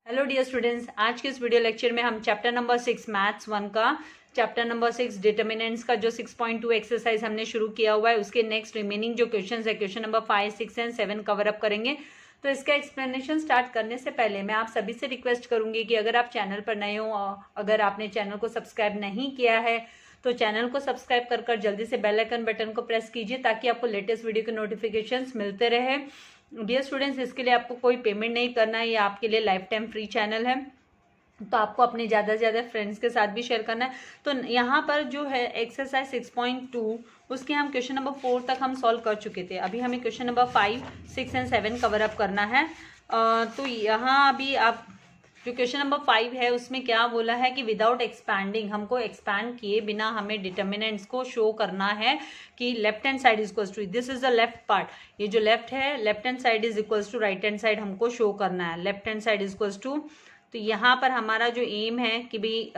Hello dear students, आज के इस वीडियो लेक्चर में हम चैप्टर नंबर 6 मैथ्स 1 का चैप्टर नंबर 6 डिटर्मिनेंट्स का जो 6.2 एक्सरसाइज हमने शुरू किया हुआ है उसके नेक्स्ट रिमेनिंग जो क्वेश्चंस है question number 5, 6 and 7 cover up करेंगे। तो इसका एक्सप्लेनेशन स्टार्ट करने से पहले मैं आप सभी से रिक्वेस्ट करूंगी कि अगर आप चैनल पर नए हो, अगर आपने चैनल को सब्सक्राइब नहीं किया है तो चैनल को सब्सक्राइब कर जल्दी से बेल आइकन बटन को प्रेस कीजिए ताकि आपको लेटेस्ट वीडियो के नोटिफिकेशंस मिलते रहे। डियर स्टूडेंट्स, इसके लिए आपको कोई पेमेंट नहीं करना है, ये आपके लिए लाइफ टाइम फ्री चैनल है, तो आपको अपने ज़्यादा से ज़्यादा फ्रेंड्स के साथ भी शेयर करना है। तो यहाँ पर जो है एक्सरसाइज 6.2 उसके हम क्वेश्चन नंबर 4 तक हम सॉल्व कर चुके थे। अभी हमें question number 5, 6 and 7 cover up करना है। तो यहाँ अभी आप जो क्वेश्चन नंबर 5 है उसमें क्या बोला है कि विदाउट एक्सपैंडिंग, हमको एक्सपैंड किए बिना हमें डिटर्मिनेंट्स को शो करना है कि left hand side is equals to, this is the left part, ये जो लेफ्ट है left hand side is equals to right hand side हमको शो करना है। Left hand side is equals to, तो यहाँ पर हमारा जो एम है कि भाई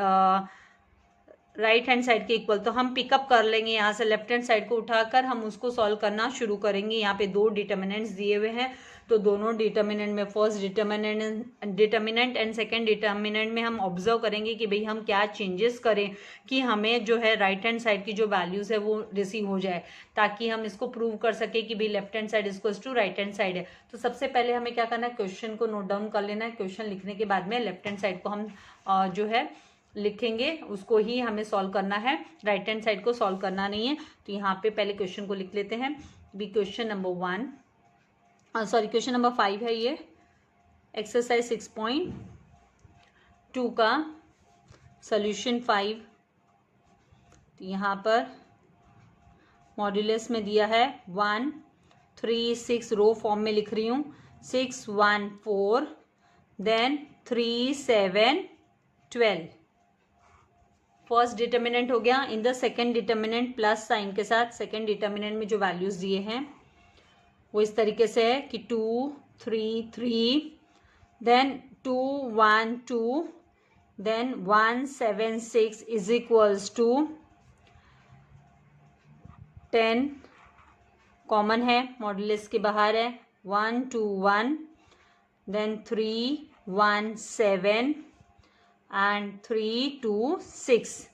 राइट हैंड साइड के इक्वल, तो हम पिकअप कर लेंगे यहाँ से लेफ्ट हैंड साइड को उठाकर हम उसको सॉल्व करना शुरू करेंगे। यहाँ पे दो डिटर्मिनेंट्स दिए हुए हैं, तो दोनों डिटर्मिनेंट में first determinant and second determinant में हम ऑब्जर्व करेंगे कि भाई हम क्या चेंजेस करें कि हमें जो है राइट हैंड साइड की जो वैल्यूज है वो रिसीव हो जाए, ताकि हम इसको प्रूव कर सके कि भाई left hand side equals to right hand side है। तो सबसे पहले हमें क्या करना है, क्वेश्चन को नोट डाउन कर लेना है। क्वेश्चन लिखने के बाद में लेफ्ट हैंड साइड को हम जो है लिखेंगे, उसको ही हमें सॉल्व करना है, राइट हैंड साइड को सॉल्व करना नहीं है। तो यहाँ पे पहले क्वेश्चन को लिख लेते हैं। भी क्वेश्चन नंबर 5 है ये, एक्सरसाइज 6.2 का सॉल्यूशन 5। तो यहाँ पर मॉड्यूलस में दिया है 1, 3, 6, रो फॉर्म में लिख रही हूँ, 6, 1, 4, देन 3, 7, 12। फर्स्ट डिटर्मिनेंट हो गया। In the second determinant plus sign के साथ सेकेंड डिटर्मिनेंट में जो वैल्यूज दिए हैं वो इस तरीके से है कि 2, 3, 3, then 2, 1, 2, then 1, 7, 6 is equals to 10, common है, मॉड्यूलस के बाहर है, 1, 2, 1, देन 3, 1, 7 एंड 3, 2, 6।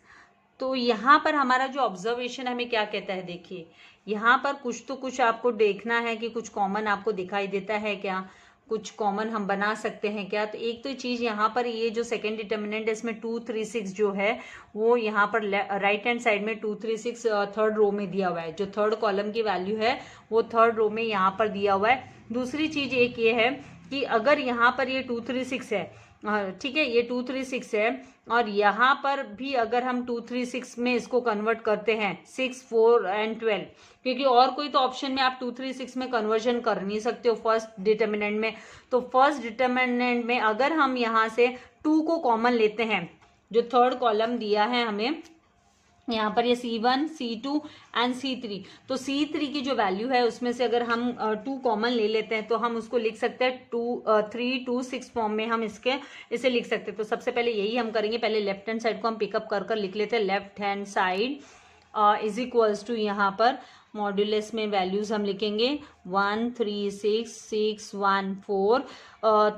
तो यहाँ पर हमारा जो ऑब्जर्वेशन हमें क्या कहता है, देखिए यहाँ पर कुछ तो कुछ आपको देखना है कि कुछ कॉमन आपको दिखाई देता है क्या, कुछ कॉमन हम बना सकते हैं क्या। तो एक तो चीज़ यहाँ पर ये जो सेकेंड डिटर्मिनेंट है इसमें 2, 3, 6 जो है वो यहाँ पर राइट हैंड साइड में 2, 3, 6 थर्ड रो में दिया हुआ है, जो थर्ड कॉलम की वैल्यू है वो थर्ड रो में यहाँ पर दिया हुआ है। दूसरी चीज़ एक ये है कि अगर यहाँ पर ये 2, 3, 6 है, ठीक है, ये 2, 3, 6 है, और यहाँ पर भी अगर हम 2, 3, 6 में इसको कन्वर्ट करते हैं 6, 4 एंड 12, क्योंकि और कोई तो ऑप्शन में आप 2, 3, 6 में कन्वर्जन कर नहीं सकते हो फर्स्ट डिटर्मिनेंट में। तो फर्स्ट डिटर्मिनेंट में अगर हम यहाँ से 2 को कॉमन लेते हैं, जो थर्ड कॉलम दिया है हमें यहाँ पर ये C1, C2 एंड C3, तो C3 की जो वैल्यू है उसमें से अगर हम 2 कॉमन ले लेते हैं तो हम उसको लिख सकते हैं 3, 2, 6 फॉर्म में हम इसे लिख सकते हैं। तो सबसे पहले यही हम करेंगे, पहले लेफ्ट हैंड साइड को हम पिकअप कर लिख लेते हैं। Left hand side is equals to, यहाँ पर मॉड्यूलस में वैल्यूज हम लिखेंगे 1, 3, 6, 1, 4,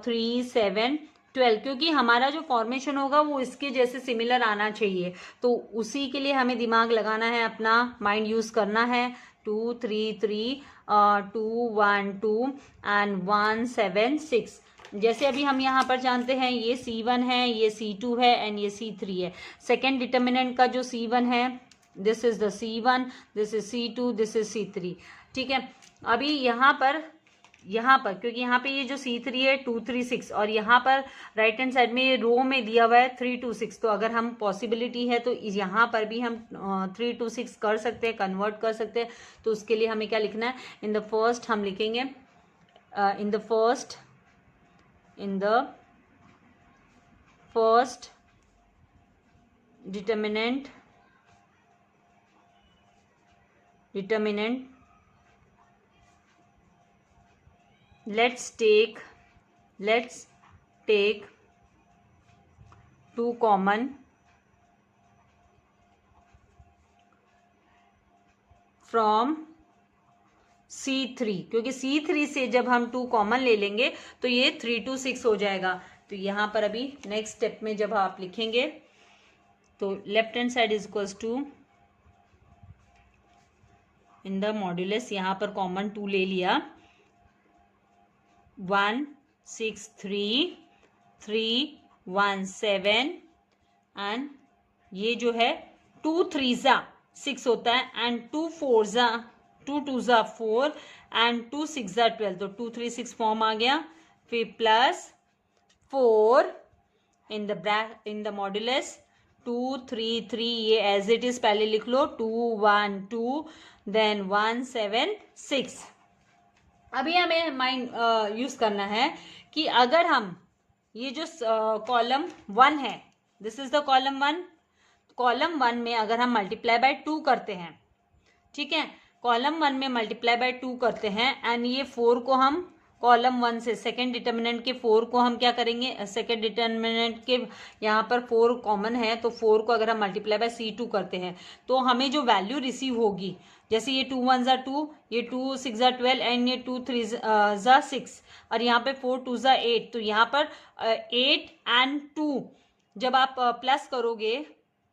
3, 7, 12, क्योंकि हमारा जो फॉर्मेशन होगा वो इसके जैसे सिमिलर आना चाहिए, तो उसी के लिए हमें दिमाग लगाना है, अपना माइंड यूज करना है। 2, 3, 3, 2, 1, 2 एंड 1, 7, 6। जैसे अभी हम यहाँ पर जानते हैं ये C1 है, ये C2 है एंड ये C3 है। सेकेंड डिटर्मिनेंट का जो C1 है, this is the C1, this is C2, this is C3, ठीक है। अभी यहाँ पर क्योंकि यहाँ पे ये जो C3 है 2, 3, 6, और यहाँ पर राइट हैंड साइड में ये रो में दिया हुआ है 3, 2, 6, तो अगर हम पॉसिबिलिटी है तो यहाँ पर भी हम 3, 2, 6 कर सकते हैं, कन्वर्ट कर सकते हैं। तो उसके लिए हमें क्या लिखना है, इन द फर्स्ट हम लिखेंगे in the first determinant let's take 2 common from C3, क्योंकि C3 से जब हम 2 कॉमन ले लेंगे तो ये 3, 2, 6 हो जाएगा। तो यहाँ पर अभी नेक्स्ट स्टेप में जब आप लिखेंगे तो left hand side is equals to in the modulus, यहाँ पर कॉमन 2 ले लिया, 1 6 3 3 1 7 एंड ये जो है 2 3 ज़ा 6 होता है एंड 2 4 ज़ा 2 2 ज़ा 4 एंड 2 6 ज़ा 12, तो 2 3 6 फॉर्म आ गया। फिर प्लस 4 इन द मॉड्यूलस 2 3 3, ये एज इट इज पहले लिख लो, 2 1 2 देन 1 7 6। अभी हमें माइंड यूज करना है कि अगर हम ये जो कॉलम 1 है, this is the column 1, column 1 में अगर हम मल्टीप्लाई बाय 2 करते हैं, ठीक है, कॉलम 1 में मल्टीप्लाई बाय 2 करते हैं एंड ये 4 को हम कॉलम 1 से सेकेंड डिटर्मिनेंट के 4 को हम क्या करेंगे, सेकेंड डिटर्मिनेंट के यहाँ पर 4 कॉमन है तो 4 को अगर हम मल्टीप्लाई बाय C2 करते हैं तो हमें जो वैल्यू रिसीव होगी, जैसे ये 2 1 ज़ा 2, ये 2 6 ज़ा 12 एंड ये 2 3 ज़ा 6 और यहाँ पे 4 2 ज़ा 8, तो यहाँ पर 8 एंड 2 जब आप प्लस करोगे,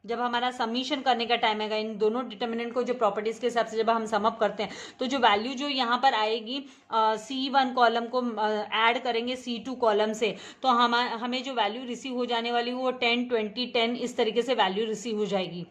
जब हमारा समीशन करने का टाइम आएगा, इन दोनों डिटर्मिनेंट को जो प्रॉपर्टीज के हिसाब से जब हम सम अप करते हैं तो जो वैल्यू जो यहाँ पर आएगी C1 कॉलम को ऐड करेंगे C2 कॉलम से, तो हमें जो वैल्यू रिसीव हो जाने वाली वो 10 20 10 इस तरीके से वैल्यू रिसीव हो जाएगी।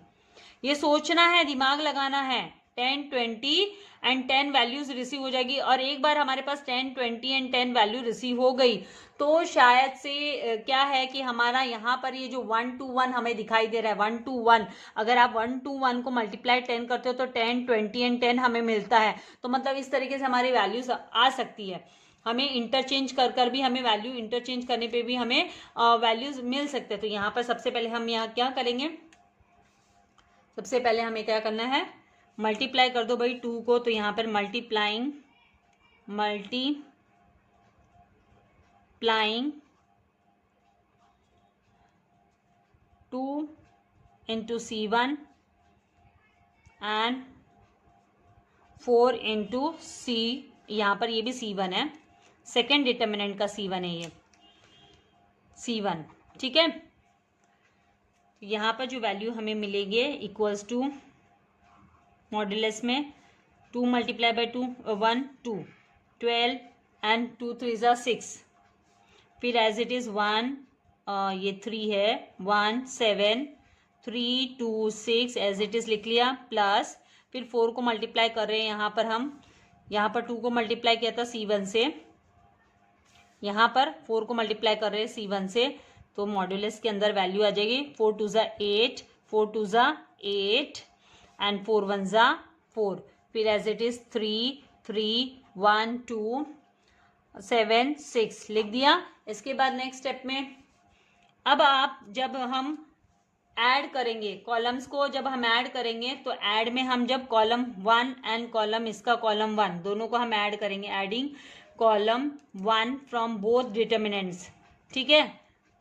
ये सोचना है, दिमाग लगाना है, 10 20 एंड 10 वैल्यूज रिसीव हो जाएगी। और एक बार हमारे पास 10 20 एंड 10 वैल्यू रिसीव हो गई तो शायद से क्या है कि हमारा यहाँ पर ये जो 1 to 1 हमें दिखाई दे रहा है, 1 to 1, अगर आप 1 to 1 को मल्टीप्लाई 10 करते हो तो 10 20 एंड 10 हमें मिलता है। तो मतलब इस तरीके से हमारी वैल्यूज आ सकती है, हमें इंटरचेंज कर भी हमें वैल्यू इंटरचेंज करने पे भी हमें वैल्यूज मिल सकते हैं। तो यहाँ पर सबसे पहले हम यहाँ क्या करेंगे, सबसे पहले हमें क्या करना है, मल्टीप्लाई कर दो भाई 2 को, तो यहाँ पर multiplying 2 into C1 and 4 into C, यहाँ पर ये भी C1 है, सेकेंड डिटर्मिनेंट का C1 है ये C1, ठीक है। यहाँ पर जो वैल्यू हमें मिलेगी इक्वल्स टू मॉड्यूलस में 2 मल्टीप्लाई बाय 2 1 2 12 एंड 2 3 ज़ा 6, फिर एज इट इज़ 1 ये 3 है 1 7 3 2 6 एज इट इज़ लिख लिया, प्लस फिर 4 को मल्टीप्लाई कर रहे हैं यहाँ पर हम, यहाँ पर 2 को मल्टीप्लाई किया था C1 से, यहाँ पर 4 को मल्टीप्लाई कर रहे हैं C1 से, तो मॉड्यूलस के अंदर वैल्यू आ जाएगी 4 2 ज़ा 8 4 2 ज़ा 8 एंड 4 1 ज़ा 4, फिर एज इट इज 3 3 1 2 7 6 लिख दिया। इसके बाद नेक्स्ट स्टेप में अब आप जब हम ऐड करेंगे कॉलम्स को, जब हम ऐड करेंगे तो ऐड में हम जब कॉलम 1 एंड कॉलम इसका कॉलम 1 दोनों को हम ऐड करेंगे, adding column 1 from both determinants, ठीक है।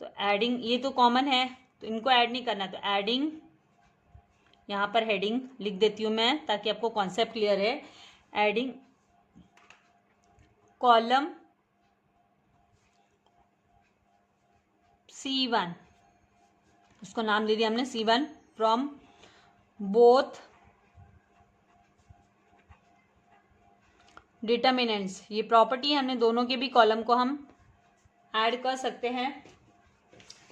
तो एडिंग, ये तो कॉमन है तो इनको ऐड नहीं करना, तो एडिंग, यहाँ पर हेडिंग लिख देती हूँ मैं ताकि आपको कॉन्सेप्ट क्लियर है, एडिंग कॉलम C1, उसको नाम दे दिया हमने C1 फ्रॉम बोथ डिटर्मिनेंट्स, ये प्रॉपर्टी हमने दोनों के भी कॉलम को हम ऐड कर सकते हैं।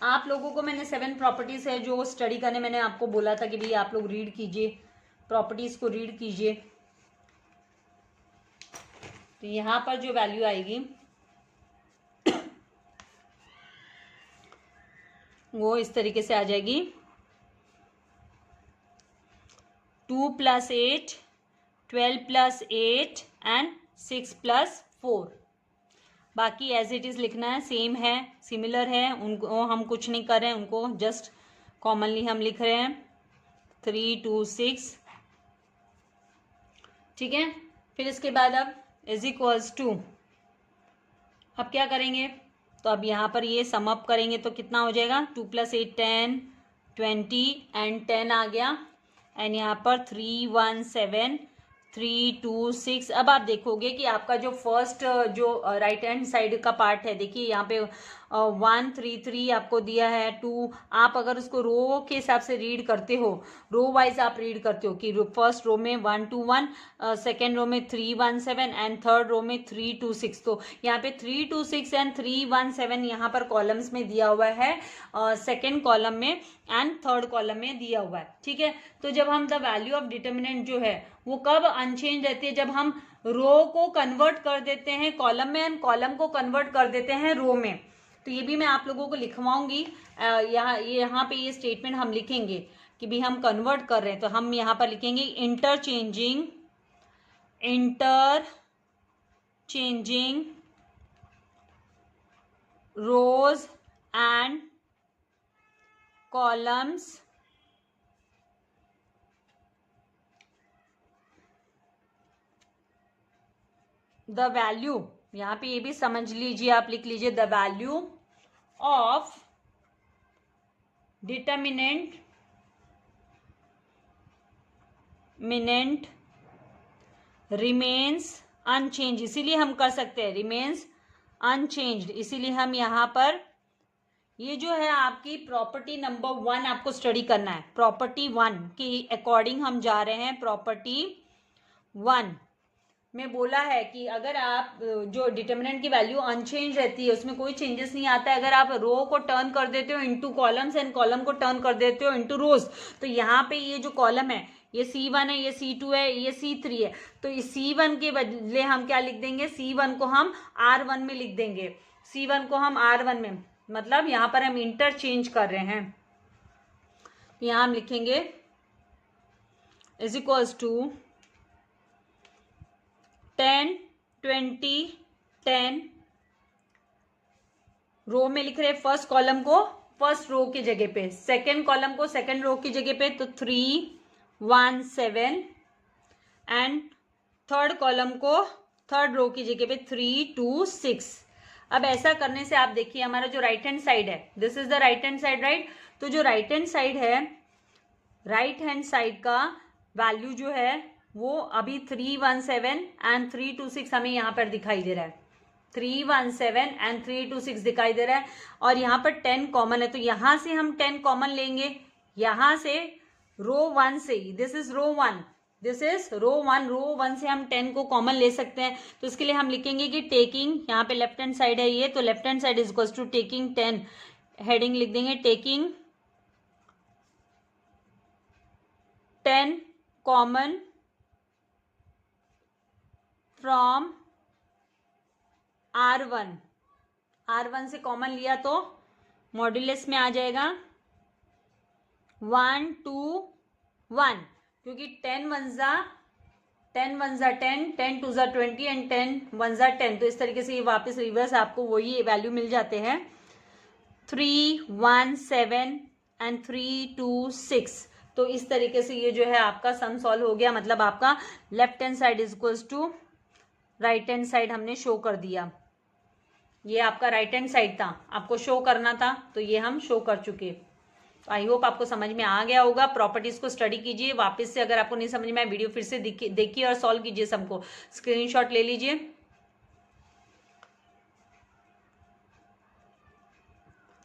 आप लोगों को मैंने 7 प्रॉपर्टीज है जो स्टडी करने मैंने आपको बोला था कि भाई आप लोग रीड कीजिए, प्रॉपर्टीज को रीड कीजिए। तो यहाँ पर जो वैल्यू आएगी वो इस तरीके से आ जाएगी 2 + 8 12 + 8 एंड 6 + 4, बाकी एज इट इज़ लिखना है, सेम है, सिमिलर है, उनको हम कुछ नहीं कर रहे हैं, उनको जस्ट कॉमनली हम लिख रहे हैं 3 2 6, ठीक है। फिर इसके बाद अब इज इक्वल्स टू, अब क्या करेंगे, तो अब यहाँ पर ये सम अप करेंगे तो कितना हो जाएगा, 2 + 8 10 20 एंड 10 आ गया, एंड यहाँ पर 3 1 7 3 2 6। अब आप देखोगे कि आपका जो फर्स्ट जो राइट हैंड साइड का पार्ट है, देखिए यहाँ पे 1 3 3 आपको दिया है, 2। आप अगर उसको रो के हिसाब से रीड करते हो, रो वाइज आप रीड करते हो कि फर्स्ट रो में 1 2 1, सेकेंड रो में 3 1 7 एंड थर्ड रो में 3 2 6। तो यहाँ पे 3 2 6 एंड 3 1 7 यहाँ पर कॉलम्स में दिया हुआ है, सेकेंड कॉलम में एंड थर्ड कॉलम में दिया हुआ है, ठीक है। तो जब हम द वैल्यू ऑफ डिटर्मिनेंट जो है वो कब अनचेंज रहती है, जब हम रो को कन्वर्ट कर देते हैं कॉलम में एंड कॉलम को कन्वर्ट कर देते हैं रो में। तो ये भी मैं आप लोगों को लिखवाऊंगी, यहाँ पे ये स्टेटमेंट हम लिखेंगे कि भी हम कन्वर्ट कर रहे हैं, तो हम यहाँ पर लिखेंगे interchanging rows and columns the value, यहाँ पे ये भी समझ लीजिए, आप लिख लीजिए the value of determinant remains unchange, इसीलिए हम कर सकते हैं रिमेन्स अनचेंज्ड, इसीलिए हम यहाँ पर ये जो है आपकी प्रॉपर्टी नंबर 1 आपको स्टडी करना है। प्रॉपर्टी 1 के अकॉर्डिंग हम जा रहे हैं। प्रॉपर्टी 1 में बोला है कि अगर आप जो डिटर्मिनेंट की वैल्यू अनचेंज रहती है, उसमें कोई चेंजेस नहीं आता है, अगर आप रो को टर्न कर देते हो इनटू कॉलम्स एंड कॉलम को टर्न कर देते हो इनटू रोज, तो यहाँ पे ये जो कॉलम है ये C1 है, ये C2 है, ये C3 है, तो इस C1 के बदले हम क्या लिख देंगे, C1 को हम R1 में लिख देंगे, C1 को हम R1 में, मतलब यहाँ पर हम इंटरचेंज कर रहे हैं। यहाँ हम लिखेंगे इज इक्वल्स टू 10 20 10, रो में लिख रहे फर्स्ट कॉलम को फर्स्ट रो की जगह पे, सेकेंड कॉलम को सेकेंड रो की जगह पे, तो 3 1 7 एंड थर्ड कॉलम को थर्ड रो की जगह पे 3 2 6। अब ऐसा करने से आप देखिए हमारा जो राइट हैंड साइड है, this is the right hand side, right. तो जो राइट हैंड साइड है, राइट हैंड साइड का वैल्यू जो है वो अभी 317 एंड 326 हमें यहाँ पर दिखाई दे रहा है, 317 एंड 326 दिखाई दे रहा है, और यहाँ पर 10 कॉमन है, तो यहाँ से हम 10 कॉमन लेंगे, यहाँ से रो 1 से, this is row 1, this is row 1, row 1 से हम 10 को कॉमन ले सकते हैं। तो इसके लिए हम लिखेंगे कि टेकिंग, यहाँ पे लेफ्ट हैंड साइड है ये, तो left hand side is equals to taking 10, heading लिख देंगे taking 10 common from R1, R1 से कॉमन लिया तो मॉड्यूलस में आ जाएगा 1 2 1, क्योंकि 10 1 जा 10, 10 2 जा 20 एंड 10 1 जा 10, तो इस तरीके से ये वापस रिवर्स आपको वही वैल्यू मिल जाते हैं, 3 1 7 एंड 3 2 6। तो इस तरीके से ये जो है आपका सम सॉल्व हो गया, मतलब आपका left hand side is equals to right hand side हमने शो कर दिया। ये आपका राइट हैंड साइड था, आपको शो करना था, तो ये हम शो कर चुके। आई होप आपको समझ में आ गया होगा। प्रॉपर्टीज को स्टडी कीजिए वापस से, अगर आपको नहीं समझ में आए वीडियो फिर से देखिए और सॉल्व कीजिए, सबको स्क्रीनशॉट ले लीजिए।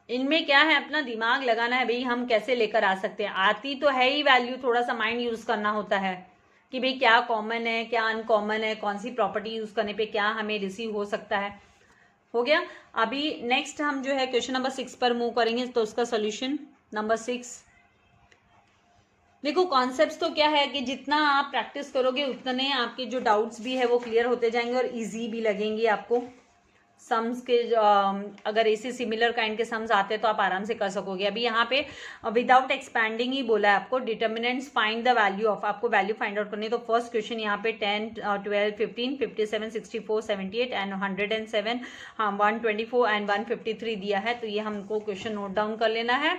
इनमें क्या है, अपना दिमाग लगाना है भाई, हम कैसे लेकर आ सकते हैं। आती तो है ही वैल्यू, थोड़ा सा माइंड यूज करना होता है कि भाई क्या कॉमन है क्या अनकॉमन है, कौन सी प्रॉपर्टी यूज करने पे क्या हमें रिसीव हो सकता है। हो गया। अभी नेक्स्ट हम जो है क्वेश्चन नंबर 6 पर मूव करेंगे, तो उसका सोल्यूशन नंबर 6। देखो कॉन्सेप्ट्स तो क्या है कि जितना आप प्रैक्टिस करोगे उतने आपके जो डाउट्स भी है वो क्लियर होते जाएंगे और इजी भी लगेंगे आपको। सम्स के अगर ऐसे सिमिलर काइंड के सम्स आते हैं तो आप आराम से कर सकोगे। अभी यहाँ पे विदाउट एक्सपैंडिंग ही बोला है आपको, determinants find the value of, आपको वैल्यू फाइंड आउट करनी है। तो फर्स्ट क्वेश्चन यहाँ पे 10 12 15 57 64 78 एंड 107 हाँ 124 एंड 153 दिया है, तो ये हमको क्वेश्चन नोट डाउन कर लेना है।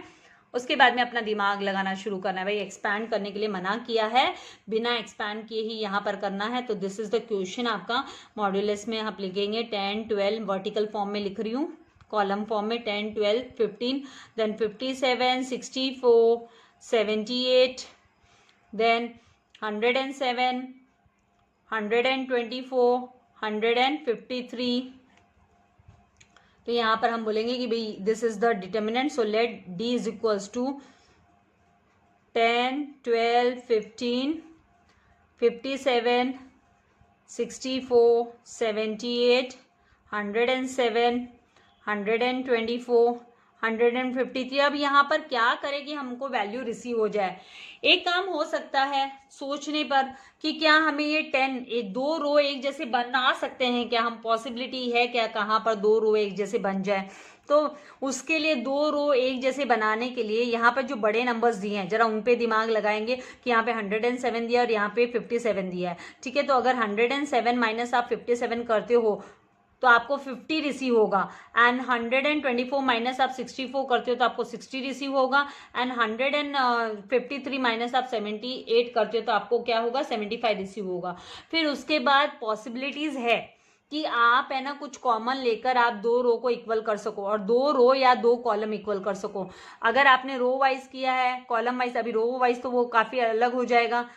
उसके बाद में अपना दिमाग लगाना शुरू करना है। भाई एक्सपैंड करने के लिए मना किया है, बिना एक्सपैंड किए ही यहाँ पर करना है। तो दिस इज द क्वेश्चन आपका मॉड्यूलस में आप लिखेंगे 10 12 वर्टिकल फॉर्म में लिख रही हूँ, कॉलम फॉर्म में 10 12 15 देन 57 64 78 देन 107 124, 153। तो यहाँ पर हम बोलेंगे कि भाई this is the determinant, so let D is equals to 10, 12, 15, 57, 64, 78, 107, 124, 153। अब यहाँ पर क्या करें कि हमको वैल्यू रिसीव हो जाए। एक काम हो सकता है सोचने पर कि क्या हमें ये 10 दो रो एक जैसे बना सकते हैं क्या, हम पॉसिबिलिटी है क्या कहाँ पर दो रो एक जैसे बन जाए। तो उसके लिए दो रो एक जैसे बनाने के लिए यहाँ पर जो बड़े नंबर्स दिए हैं जरा उन पे दिमाग लगाएंगे कि यहाँ पे 107 दिया और यहाँ पे 57 दिया है। ठीक है, तो अगर 107 माइनस आप 57 करते हो तो आपको 50 रिसीव होगा, एंड 124 माइनस आप 64 करते हो तो आपको 60 रिसीव होगा, एंड 153 माइनस आप 78 करते हो तो आपको क्या होगा 75 रिसीव होगा। फिर उसके बाद पॉसिबिलिटीज है कि आप है ना कुछ कॉमन लेकर आप दो रो को इक्वल कर सको और दो रो या दो कॉलम इक्वल कर सको। अगर आपने रो वाइज किया है कॉलम वाइज, अभी रो वाइज तो वो काफी अलग हो जाएगा,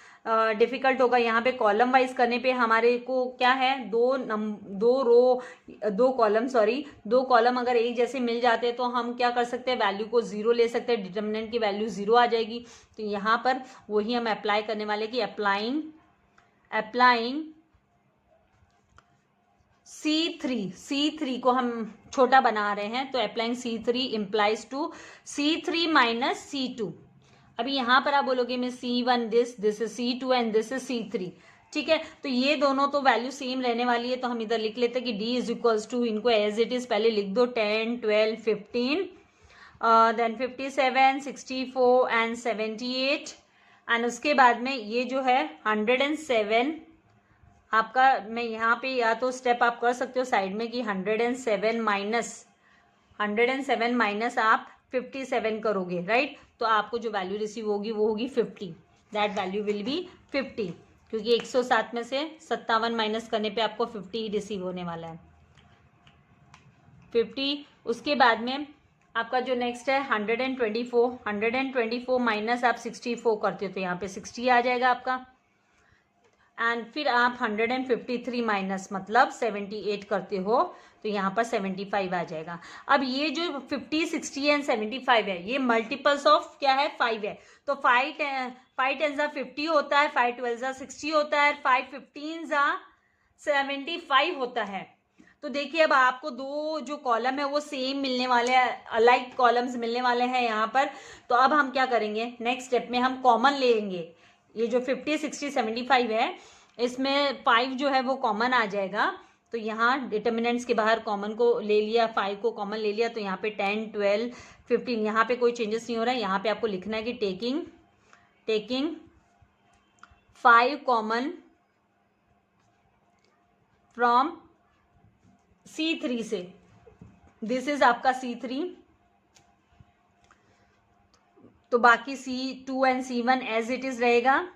डिफिकल्ट होगा। यहाँ पे कॉलम वाइज करने पे हमारे को क्या है दो कॉलम अगर एक जैसे मिल जाते हैं तो हम क्या कर सकते हैं वैल्यू को जीरो ले सकते हैं, डिटर्मिनेंट की वैल्यू जीरो आ जाएगी। तो यहाँ पर वही हम अप्लाई करने वाले कि अप्लाइंग C3 को हम छोटा बना रहे हैं तो applying C3 implies to C3 minus C2। अभी यहां पर आप बोलोगे मैं C1 this is C2 and this is C3। ठीक है, तो ये दोनों तो वैल्यू सेम रहने वाली है, तो हम इधर लिख लेते हैं कि D इज इक्वल्स टू, इनको एज इट इज पहले लिख दो 10, 12, 15, देन 57, 64 एंड 78, एंड उसके बाद में ये जो है 107 आपका, मैं यहाँ पे या तो स्टेप आप कर सकते हो साइड में कि 107 माइनस आप 57 करोगे, राइट। तो आपको जो वैल्यू रिसीव होगी वो होगी 50, दैट वैल्यू विल बी 50, क्योंकि 107 में से 57 माइनस करने पे आपको 50 रिसीव होने वाला है, 50। उसके बाद में आपका जो नेक्स्ट है 124 माइनस आप 64 करते हो तो यहाँ पे 60 आ जाएगा आपका, एंड फिर आप 153 माइनस मतलब 78 करते हो तो यहाँ पर 75 आ जाएगा। अब ये जो 50, 60 एंड 75 है ये मल्टीपल्स ऑफ क्या है 5 है, तो 5 10 50 होता है, 5 12 60 होता है, 5 15 75 होता है। तो देखिए अब आपको दो जो कॉलम है वो सेम मिलने वाले हैं, अलाइक कॉलम्स मिलने वाले हैं यहाँ पर। तो अब हम क्या करेंगे नेक्स्ट स्टेप में हम कॉमन लेंगे, ये जो 50, 60, 75 है इसमें 5 जो है वो कॉमन आ जाएगा। तो यहाँ डिटर्मिनेंट्स के बाहर कॉमन को ले लिया, 5 को कॉमन ले लिया, तो यहाँ पे 10, 12, 15 यहाँ पे कोई चेंजेस नहीं हो रहा है। यहाँ पे आपको लिखना है कि टेकिंग 5 कॉमन फ्रॉम C3 से, दिस इज आपका C3, तो बाकी C2 and C1 as it is रहेगा।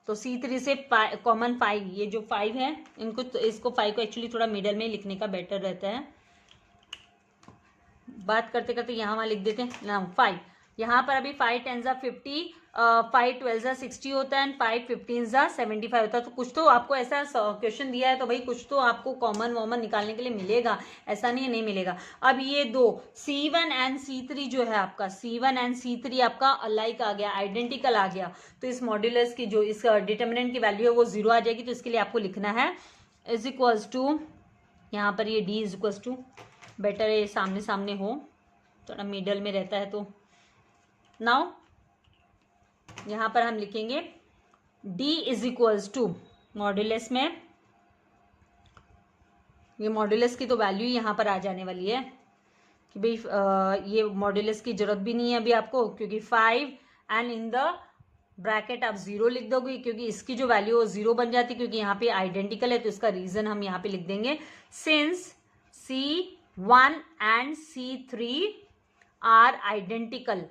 तो C3 से कॉमन 5, ये जो 5 है इनको तो इसको 5 को एक्चुअली थोड़ा मिडल में लिखने का बेटर रहता है, बात करते करते यहाँ वहाँ लिख देते हैं ना 5। यहाँ पर अभी 5 10 50, 5 12 60 होता है, एंड 5 15 75 होता है। तो कुछ तो आपको ऐसा क्वेश्चन दिया है तो भाई कुछ तो आपको कॉमन वॉमन निकालने के लिए मिलेगा, ऐसा नहीं मिलेगा। अब ये दो C1 एंड C3 जो है आपका, C1 एंड C3 आपका अलाइक आ गया, आइडेंटिकल आ गया, तो इस मॉड्यूलस की जो इस डिटर्मिनेंट की वैल्यू है वो 0 आ जाएगी। तो इसके लिए आपको लिखना है इज इक्वल्स टू, यहाँ पर ये D is equals to, better है सामने सामने हो, थोड़ा मिडल में रहता है। तो नाउ यहाँ पर हम लिखेंगे D is equals to modulus में, ये मॉड्यूलस की तो वैल्यू यहाँ पर आ जाने वाली है कि भाई ये मॉड्यूलस की जरूरत भी नहीं है अभी आपको, क्योंकि 5 एंड इन द ब्रैकेट आप 0 लिख दोगे, क्योंकि इसकी जो वैल्यू वो 0 बन जाती है, क्योंकि यहाँ पे आइडेंटिकल है। तो इसका रीजन हम यहाँ पे लिख देंगे, since C1 and C3 are identical,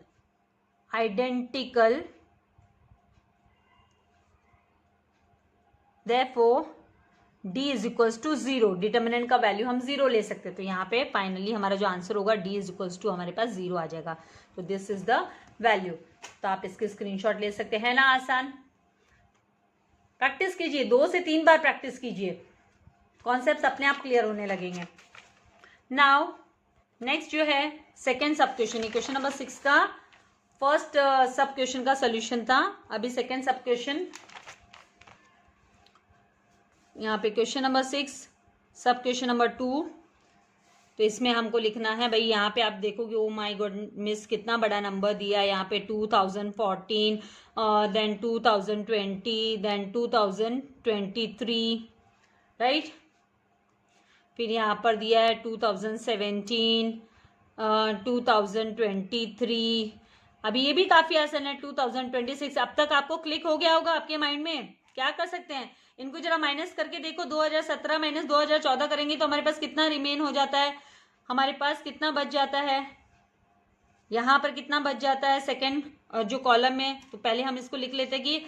therefore D is equals to 0, determinant का वैल्यू हम 0 ले सकते हैं। तो यहाँ पे फाइनली हमारा जो आंसर होगा D इज इक्वल्स टू हमारे पास 0 आ जाएगा। तो दिस इज द वैल्यू। तो आप इसके स्क्रीनशॉट ले सकते हैं ना, आसान। प्रैक्टिस कीजिए, 2 से 3 बार प्रैक्टिस कीजिए, कॉन्सेप्ट्स अपने आप क्लियर होने लगेंगे। नाउ नेक्स्ट जो है सेकेंड सब क्वेश्चन, क्वेश्चन नंबर 6 का फर्स्ट सब क्वेश्चन का सोल्यूशन था। अभी सेकेंड सब क्वेश्चन, यहाँ पे क्वेश्चन नंबर 6 सब क्वेश्चन नंबर 2। तो इसमें हमको लिखना है भाई, यहाँ पे आप देखोगे ओ माय गॉड मिस कितना बड़ा नंबर दिया है यहाँ पे, 2014 देन 2020 देन 2023 राइट। फिर यहाँ पर दिया है 2017 2023। अभी ये भी काफी आसान है 2026। अब तक आपको क्लिक हो गया होगा आपके माइंड में। क्या कर सकते हैं, इनको जरा माइनस करके देखो, 2017 माइनस 2014 करेंगे तो हमारे पास कितना रिमेन हो जाता है, हमारे पास कितना बच जाता है, यहाँ पर कितना बच जाता है सेकेंड जो कॉलम में। तो पहले हम इसको लिख लेते हैं कि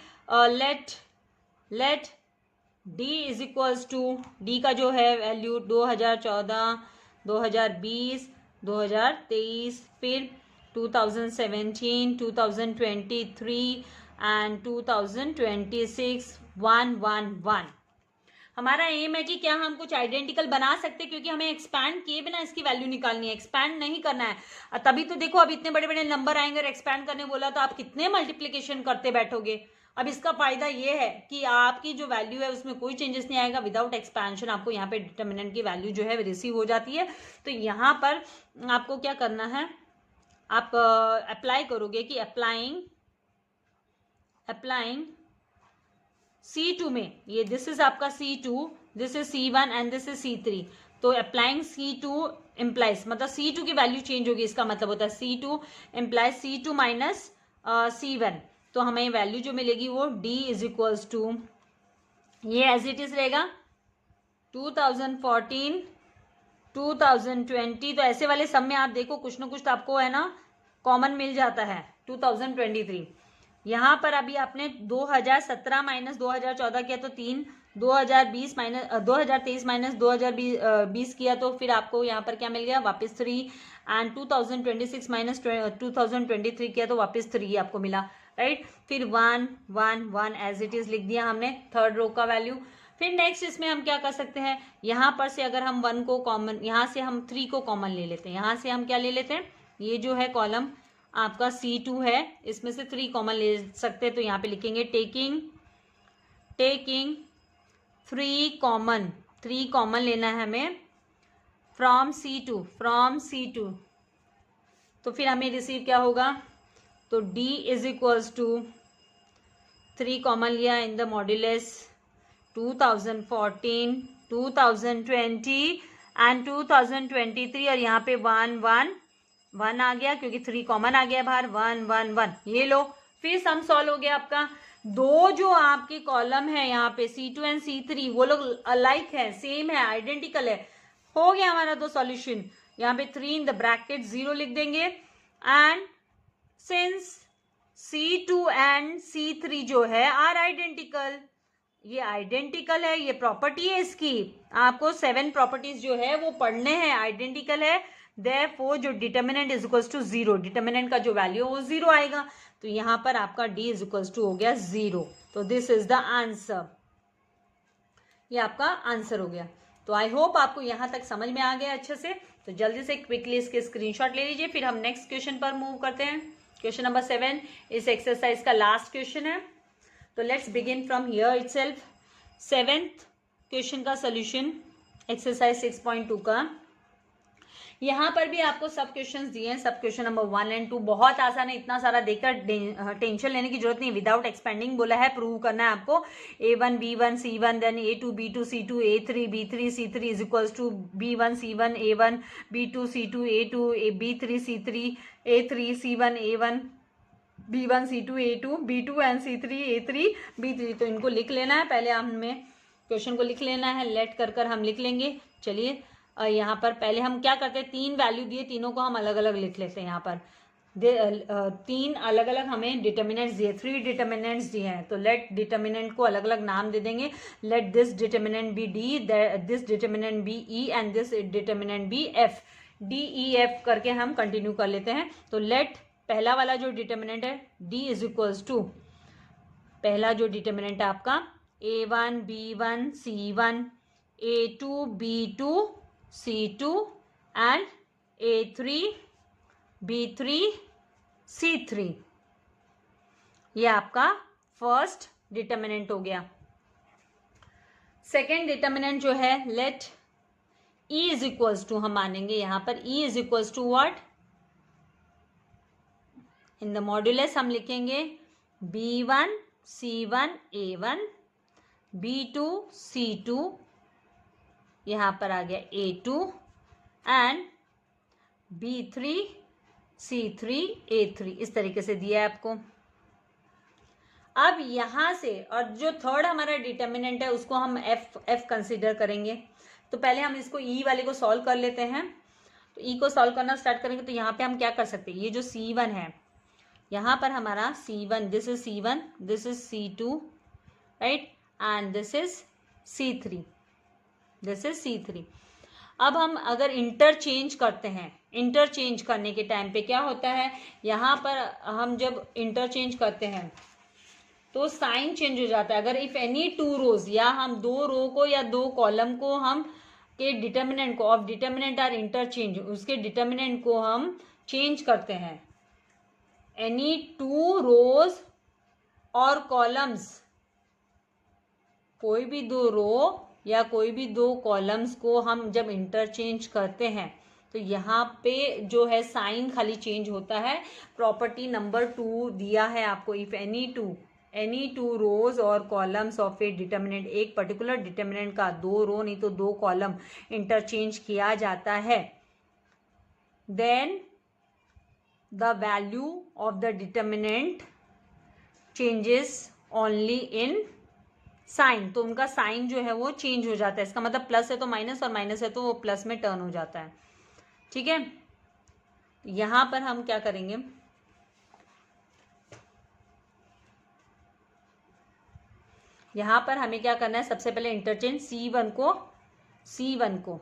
let D is equals to, D का जो है वैल्यू 2014 2020 2023, फिर 2017 2023 एंड 2026 111। हमारा एम है कि क्या हम कुछ आइडेंटिकल बना सकते, क्योंकि हमें एक्सपैंड किए बिना इसकी वैल्यू निकालनी है, एक्सपैंड नहीं करना है। तभी तो देखो अब इतने बड़े बड़े नंबर आएंगे और एक्सपैंड करने बोला तो आप कितने मल्टीप्लीकेशन करते बैठोगे। अब इसका फायदा ये है कि आपकी जो वैल्यू है उसमें कोई चेंजेस नहीं आएगा, विदाउट एक्सपेंशन आपको यहाँ पे डिटर्मिनेंट की वैल्यू जो है रिसीव हो जाती है। तो यहाँ पर आपको क्या करना है, आप अप्लाई करोगे कि अप्लाइंग C2 में, ये दिस इज आपका C2, this is C1 and this is C3। तो अप्लाइंग C2 इम्प्लाइज, मतलब C2 की वैल्यू चेंज होगी, इसका मतलब होता है C2 implies C2 minus C1। तो हमें वैल्यू जो मिलेगी वो D इज इक्वल्स टू, ये एज इट इज रहेगा 2014 2020। तो ऐसे वाले सब में आप देखो कुछ ना कुछ तो आपको है ना कॉमन मिल जाता है। 2023 यहाँ पर अभी आपने 2017 माइनस 2014 किया तो 3, 2020 माइनस 2023 माइनस 2020 किया तो फिर आपको यहाँ पर क्या मिल गया, वापस 3, एंड 2026 माइनस 2023 किया तो वापस 3 आपको मिला राइट। फिर 1 1 1 एज इट इज लिख दिया हमने थर्ड रो का वैल्यू। फिर नेक्स्ट इसमें हम क्या कर सकते हैं, यहाँ पर से अगर हम 1 को कॉमन, यहाँ से हम 3 को कॉमन ले लेते हैं, यहाँ से हम क्या ले लेते हैं, ये जो है कॉलम आपका C2 है, इसमें से 3 कॉमन ले सकते हैं। तो यहाँ पे लिखेंगे टेकिंग 3 कॉमन लेना है हमें फ्रॉम C2। तो फिर हमें रिसीव क्या होगा, तो D is equals to 3 common लिया इन द मॉड्यूलस 2014 2020 एंड 2023, और यहाँ पे 1 1 1 आ गया क्योंकि 3 कॉमन आ गया बाहर, 1 1 1 ये लो। फिर सम सॉल्व हो गया आपका। दो जो आपके कॉलम है यहाँ पे C2 एंड C3 वो लोग अलाइक है, सेम है, आइडेंटिकल है। हो गया हमारा दो सॉल्यूशन। यहाँ पे 3 इन द ब्रैकेट 0 लिख देंगे, and since C2 and C3 जो है आर आइडेंटिकल, ये आइडेंटिकल है, ये प्रॉपर्टी है इसकी, आपको 7 प्रॉपर्टीज जो है वो पढ़ने हैं, आइडेंटिकल है। Therefore जो determinant is equals to 0, determinant का जो वैल्यू वो 0 आएगा। तो यहाँ पर आपका D इज इक्वल्स टू हो गया 0। तो दिस इज द आंसर, ये आपका आंसर हो गया। तो आई होप आपको यहाँ तक समझ में आ गया अच्छे से। तो जल्दी से क्विकली इसके स्क्रीनशॉट ले लीजिए, फिर हम नेक्स्ट क्वेश्चन पर मूव करते हैं। क्वेश्चन नंबर 7 इस एक्सरसाइज का लास्ट क्वेश्चन है। तो let's begin from here itself. 7th question का सोल्यूशन एक्सरसाइज 6.2 का। यहाँ पर भी आपको सब क्वेश्चंस दिए हैं, सब क्वेश्चन नंबर 1 एंड 2 बहुत आसान है, इतना सारा देकर टेंशन लेने की जरूरत नहीं। विदाउट एक्सपेंडिंग बोला है, प्रूव करना है आपको। A1 B1 C1 then A2 B2 C2 A3 B3 C3 is equals to B1 C1 A1 B2 C2 A2 B3 C3 A3 C1 A1 B1 C2 A2 B2 and C3 A3 B3। तो इनको लिख लेना है, पहले हमें question को लिख लेना है, लेट कर हम लिख लेंगे। चलिए यहाँ पर पहले हम क्या करते हैं, 3 वैल्यू दिए, तीनों को हम अलग अलग लिख लेते हैं। यहाँ पर 3 अलग अलग हमें डिटर्मिनेंट्स दिए, 3 डिटर्मिनेंट्स दिए हैं। तो लेट डिटर्मिनेंट को अलग अलग नाम दे देंगे। Let this determinant be D, this determinant be E and this determinant be F. DEF करके हम कंटिन्यू कर लेते हैं। तो लेट पहला वाला जो डिटर्मिनेंट है D इज इक्वल्स टू, पहला जो डिटर्मिनेंट है आपका A1 B1 C1, A2 B2 C2 and A3 B3 C3। ये आपका फर्स्ट डिटर्मिनेंट हो गया। सेकेंड डिटर्मिनेंट जो है, let E is equals to, हम मानेंगे यहां पर E is equals to what, in the modulus हम लिखेंगे B1 C1 A1, B2 C2, यहां पर आ गया A2 and B3 C3 A3। इस तरीके से दिया है आपको। अब यहां से, और जो थर्ड हमारा डिटर्मिनेंट है उसको हम F कंसिडर करेंगे। तो पहले हम इसको E वाले को सॉल्व कर लेते हैं। तो E को सॉल्व करना स्टार्ट करेंगे तो यहाँ पे हम क्या कर सकते हैं, ये जो C1 है, यहाँ पर हमारा C1, this is C1, this is C2, right, and this is C3, this is C3। अब हम अगर इंटरचेंज करते हैं, इंटरचेंज करने के टाइम पे क्या होता है, यहाँ पर हम जब इंटरचेंज करते हैं तो साइन चेंज हो जाता है। अगर इफ एनी टू रोज, या हम दो रो को या दो कॉलम को हम के डिटर्मिनेंट को, ऑफ डिटर्मिनेंट आर इंटरचेंज, उसके डिटर्मिनेंट को हम चेंज करते हैं, एनी टू रोज और कॉलम्स, कोई भी दो रो या कोई भी दो कॉलम्स को हम जब इंटरचेंज करते हैं तो यहाँ पे जो है साइन खाली चेंज होता है। प्रॉपर्टी नंबर 2 दिया है आपको, इफ एनी टू रोज और कॉलम्स ऑफ ए डिटर्मिनेंट, एक पर्टिकुलर डिटर्मिनेंट का दो रो नहीं तो दो कॉलम इंटरचेंज किया जाता है, then the value of the determinant changes only in sign. तो उनका साइन जो है वो चेंज हो जाता है। इसका मतलब प्लस है तो माइनस और माइनस है तो वो प्लस में टर्न हो जाता है। ठीक है, यहां पर हम क्या करेंगे, यहां पर हमें क्या करना है, सबसे पहले इंटरचेंज C1 को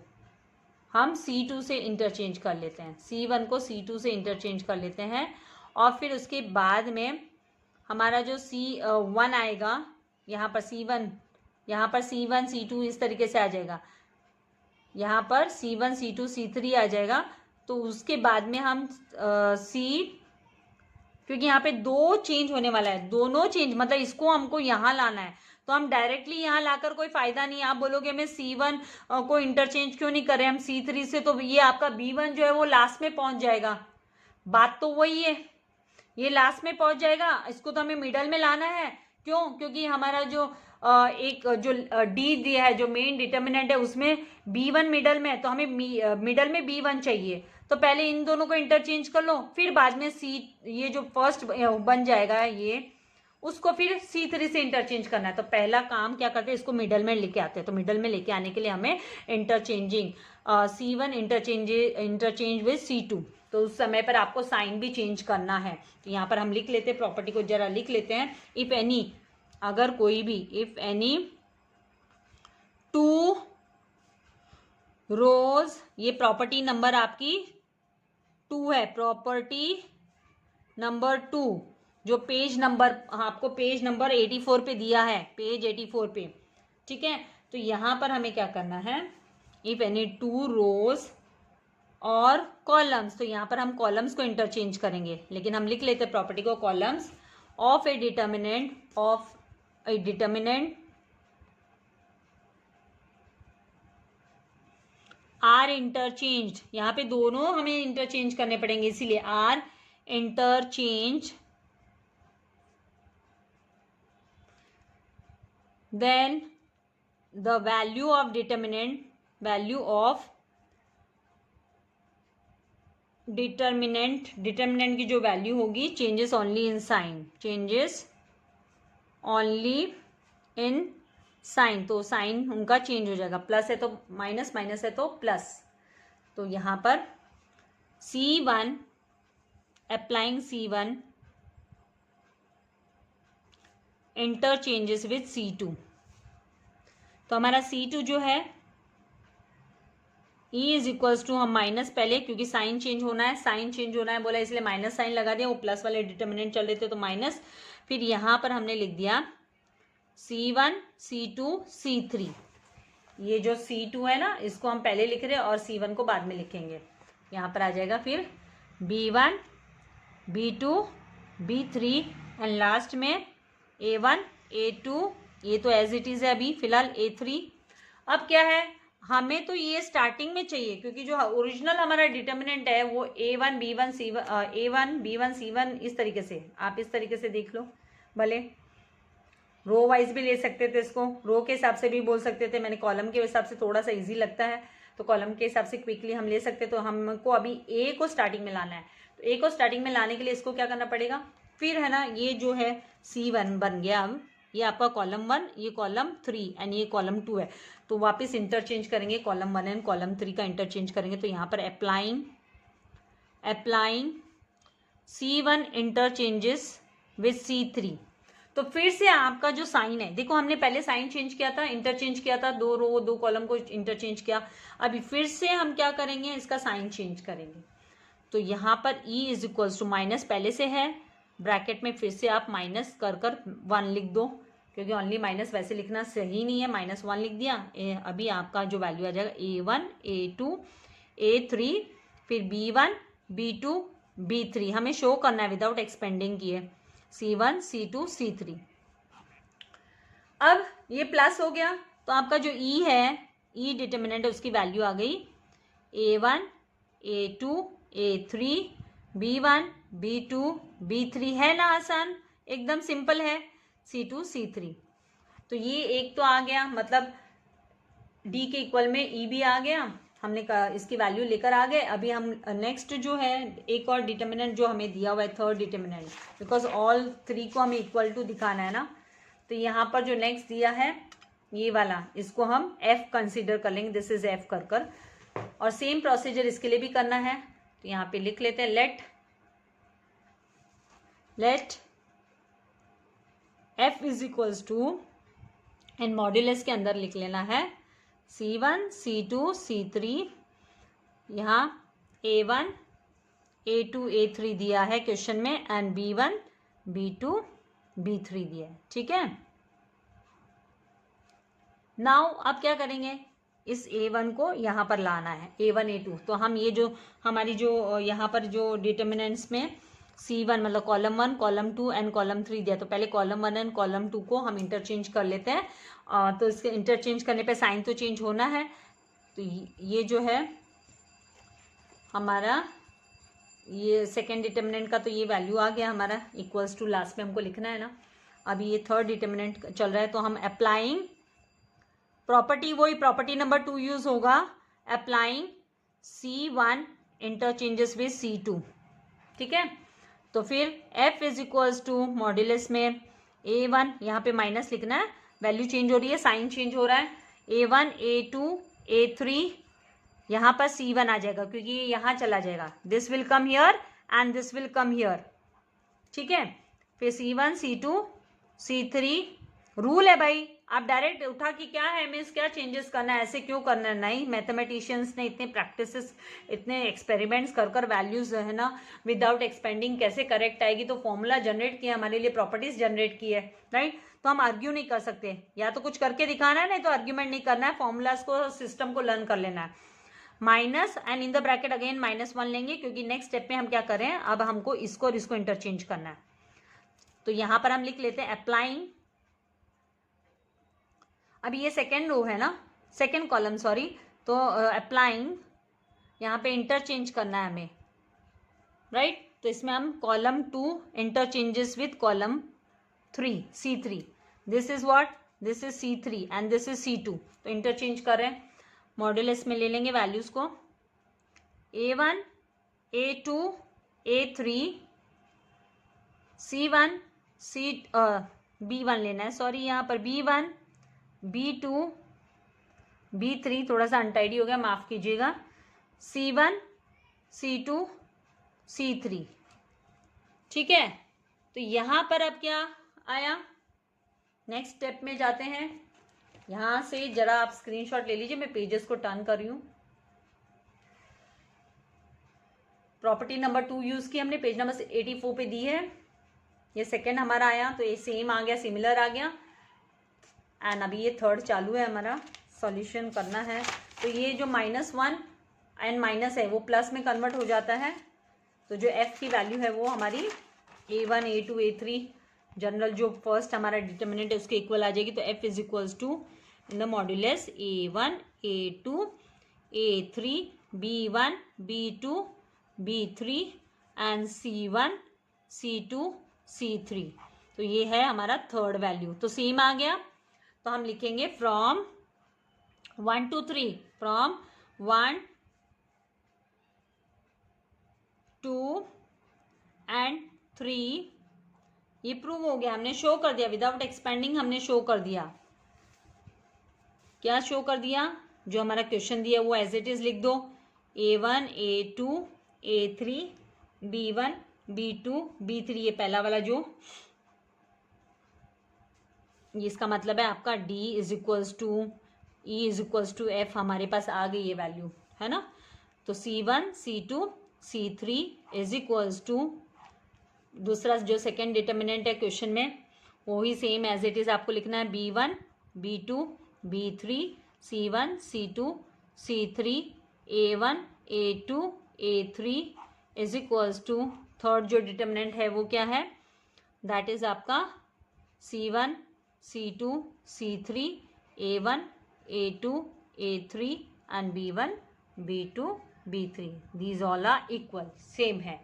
हम C2 से इंटरचेंज कर लेते हैं, C1 को C2 से इंटरचेंज कर लेते हैं, और फिर उसके बाद में हमारा जो C1 आएगा, यहाँ पर C1 C2 इस तरीके से आ जाएगा, यहाँ पर C1 C2 C3 आ जाएगा। तो उसके बाद में हम क्योंकि यहाँ पे दो चेंज होने वाला है, दोनों चेंज मतलब इसको हमको यहाँ लाना है, तो हम डायरेक्टली यहाँ लाकर कोई फायदा नहीं। आप बोलोगे मैं C1 को इंटरचेंज क्यों नहीं करें हम C3 से, तो ये आपका B1 जो है वो लास्ट में पहुंच जाएगा। बात तो वही है, ये लास्ट में पहुंच जाएगा, इसको तो हमें मिडल में लाना है। क्यों? क्योंकि हमारा जो एक जो डी दिया है, जो मेन डिटर्मिनेंट है, उसमें B1 मिडल में है, तो हमें मिडल में B1 चाहिए। तो पहले इन दोनों को इंटरचेंज कर लो, फिर बाद में ये जो फर्स्ट बन जाएगा ये, उसको फिर C3 से इंटरचेंज करना है। तो पहला काम क्या करते हैं, इसको मिडल में लेके आते हैं। तो मिडल में लेके आने के लिए हमें interchanging C1 interchange with C2, तो उस समय पर आपको साइन भी चेंज करना है। तो यहाँ पर हम लिख लेते हैं, प्रॉपर्टी को जरा लिख लेते हैं। इफ एनी, अगर कोई भी, इफ एनी टू रोज, ये प्रॉपर्टी नंबर आपकी 2 है, प्रॉपर्टी नंबर 2, जो पेज नंबर आपको पेज नंबर 84 पे दिया है, पेज 84 पे। ठीक है, तो यहां पर हमें क्या करना है, इफ एनी टू रोज और कॉलम्स, तो यहां पर हम कॉलम्स को इंटरचेंज करेंगे, लेकिन हम लिख लेते हैं प्रॉपर्टी को, columns of a determinant are interchanged. यहाँ पे दोनों हमें इंटरचेंज करने पड़ेंगे, इसीलिए are interchange, then the value of determinant की जो वैल्यू होगी, चेंजेस ओनली इन साइन, तो साइन उनका चेंज हो जाएगा, प्लस है तो माइनस, माइनस है तो प्लस। तो यहां पर C1, applying C1 interchanges with C2। तो हमारा C2 जो है E इज इक्वल्स टू, हम माइनस पहले, क्योंकि साइन चेंज होना है बोला, इसलिए माइनस साइन लगा दिया, वो प्लस वाले डिटर्मिनेंट चल रहे थे तो माइनस, फिर यहां पर हमने लिख दिया C1 C2 C3। ये जो C2 है ना, इसको हम पहले लिख रहे हैं और C1 को बाद में लिखेंगे। यहाँ पर आ जाएगा फिर B1 B2 B3 and last में A1 A2, ये तो एज इट इज़ है अभी फिलहाल A3। अब क्या है, हमें तो ये स्टार्टिंग में चाहिए क्योंकि जो ओरिजिनल हमारा डिटर्मिनेंट है वो A1 B1 C1 A1 B1 C1 इस तरीके से, आप इस तरीके से देख लो। भले रो वाइज भी ले सकते थे, इसको रो के हिसाब से भी बोल सकते थे। मैंने कॉलम के हिसाब से थोड़ा सा इजी लगता है तो कॉलम के हिसाब से क्विकली हम ले सकते। तो हमको अभी ए को स्टार्टिंग में लाना है, तो ए को स्टार्टिंग में लाने के लिए इसको क्या करना पड़ेगा, फिर है ना, ये जो है C1 बन गया। अब ये आपका कॉलम 1, ये कॉलम 3 एंड ये कॉलम 2 है। तो वापस इंटरचेंज करेंगे, कॉलम 1 एंड कॉलम 3 का इंटरचेंज करेंगे। तो यहाँ पर applying C1 interchanges with C3। तो फिर से आपका जो साइन है, देखो हमने पहले साइन चेंज किया था, इंटरचेंज किया था, 2 रो 2 कॉलम को इंटरचेंज किया। अभी फिर से हम क्या करेंगे, इसका साइन चेंज करेंगे। तो यहाँ पर E is equals to minus पहले से है, ब्रैकेट में फिर से आप माइनस कर 1 लिख दो, क्योंकि ओनली माइनस वैसे लिखना सही नहीं है, -1 लिख दिया। अभी आपका जो वैल्यू आ जाएगा A1 A2 A3, फिर B1 B2 B3 हमें शो करना है विदाउट एक्सपेंडिंग किए, C1 C2 C3। अब ये प्लस हो गया तो आपका जो E है, E डिटर्मिनेंट है, उसकी वैल्यू आ गई A1 A2 A3 B1 B2 B3। है ना आसान, एकदम सिंपल है, C2 C3। तो ये एक तो आ गया, मतलब D के इक्वल में E भी आ गया, हमने इसकी वैल्यू लेकर आ गए। अभी हम नेक्स्ट जो है एक और डिटर्मिनेंट जो हमें दिया हुआ है, थर्ड डिटर्मिनेंट, बिकॉज ऑल 3 को हमें इक्वल टू दिखाना है ना। तो यहाँ पर जो नेक्स्ट दिया है ये वाला, इसको हम F कंसिडर कर लेंगे, दिस इज F कर। और सेम प्रोसीजर इसके लिए भी करना है। तो यहाँ पे लिख लेते हैं let F is equals to, and modulus के अंदर लिख लेना है C1 C2 C3। यहाँ A1 A2 A3 दिया है क्वेश्चन में, एंड B1 B2 B3 दिया है, ठीक है। नाउ अब क्या करेंगे, इस A1 को यहाँ पर लाना है, A1 A2। तो हम ये जो हमारी जो यहाँ पर जो डिटर्मिनेंट्स में C1 मतलब कॉलम 1 कॉलम 2 एंड कॉलम 3 दिया, तो पहले कॉलम 1 एंड कॉलम 2 को हम इंटरचेंज कर लेते हैं। तो इसके इंटरचेंज करने पे साइन तो चेंज होना है। तो ये जो है हमारा, ये सेकेंड डिटर्मिनेंट का तो ये वैल्यू आ गया हमारा, इक्वल्स टू लास्ट में हमको लिखना है ना। अभी ये थर्ड डिटर्मिनेंट चल रहा है, तो हम अप्लाइंग प्रॉपर्टी, वही प्रॉपर्टी नंबर 2 यूज होगा, applying C1 interchanges with C2, ठीक है। तो फिर F is equals to modulus में A1, यहाँ पे माइनस लिखना है, वैल्यू चेंज हो रही है, साइन चेंज हो रहा है, A1 A2 A3, यहाँ पर C1 आ जाएगा क्योंकि ये यहाँ चला जाएगा, this will come here and this will come here, ठीक है। फिर C1 C2 C3, रूल है भाई, आप डायरेक्ट उठा कि क्या है मीन्स क्या चेंजेस करना है, ऐसे क्यों करना है, नहीं। मैथमेटिशियंस ने इतने प्रैक्टिसेस, इतने एक्सपेरिमेंट्स कर वैल्यूज है ना विदाउट एक्सपेंडिंग कैसे करेक्ट आएगी, तो फॉर्मूला जनरेट किया, हमारे लिए प्रॉपर्टीज जनरेट की है, राइट। तो हम आर्ग्यू नहीं कर सकते, या तो कुछ करके दिखाना है, नहीं तो आर्ग्यूमेंट नहीं करना है, फॉर्मूलाज को, सिस्टम को लर्न कर लेना है। Minus and in the bracket again -1 लेंगे, क्योंकि नेक्स्ट स्टेप में हम क्या करें, अब हमको इसको और इसको इंटरचेंज करना है। तो यहां पर हम लिख लेते हैं अप्लाइंग, अभी ये सेकेंड रो है ना, सेकेंड कॉलम सॉरी, तो अप्लाइंग यहाँ पे इंटरचेंज करना है हमें, राइट। तो इसमें हम column 2 interchanges with column 3 C3, this is what, this is C3 and this is C2। तो इंटरचेंज कर रहे हैं, मॉड्यूलस में ले लेंगे वैल्यूज को, A1 A2 A3 C1 B1 लेना है, सॉरी यहाँ पर B1 B2 B3, थोड़ा सा अनटाइडी हो गया, माफ कीजिएगा, C1 C2 C3, ठीक है। तो यहाँ पर अब क्या आया, नेक्स्ट स्टेप में जाते हैं। यहाँ से जरा आप स्क्रीनशॉट ले लीजिए, मैं पेजेस को टर्न कर रही हूँ। प्रॉपर्टी नंबर 2 यूज की हमने, पेज नंबर 84 पे दी है, ये सेकेंड हमारा आया, तो ये सेम आ गया, सिमिलर आ गया। एंड अभी ये थर्ड चालू है हमारा, सॉल्यूशन करना है। तो ये जो -1 एंड माइनस है वो प्लस में कन्वर्ट हो जाता है। तो जो f की वैल्यू है वो हमारी a1 a2 a3 जनरल जो फर्स्ट हमारा डिटर्मिनेंट है उसके इक्वल आ जाएगी। तो f is equals to in the modulus a1 a2 a3 b1 b2 b3 and c1 c2 c3। तो ये है हमारा थर्ड वैल्यू। तो सेम आ गया। तो हम लिखेंगे फ्रॉम 1 to 3, फ्रॉम 1 2 एंड 3। ये प्रूव हो गया, हमने शो कर दिया विदाउट एक्सपेंडिंग, हमने शो कर दिया। क्या शो कर दिया? जो हमारा क्वेश्चन दिया वो एज इट इज लिख दो, a1 a2 a3 b1 b2 b3। ये पहला वाला जो ये इसका मतलब है आपका d is equals to e is equals to f। हमारे पास आ गई ये वैल्यू, है ना। तो c1 c2 c3 is equals to दूसरा जो सेकेंड डिटर्मिनेंट है क्वेश्चन में वही सेम एज इट इज आपको लिखना है, b1 b2 b3 c1 c2 c3 a1 a2 a3 is equals to third जो डिटर्मिनेंट है वो क्या है, दैट इज आपका c1 c2 c3 a1 a2 a3 and b1 b2 b3। These all are equal, same है।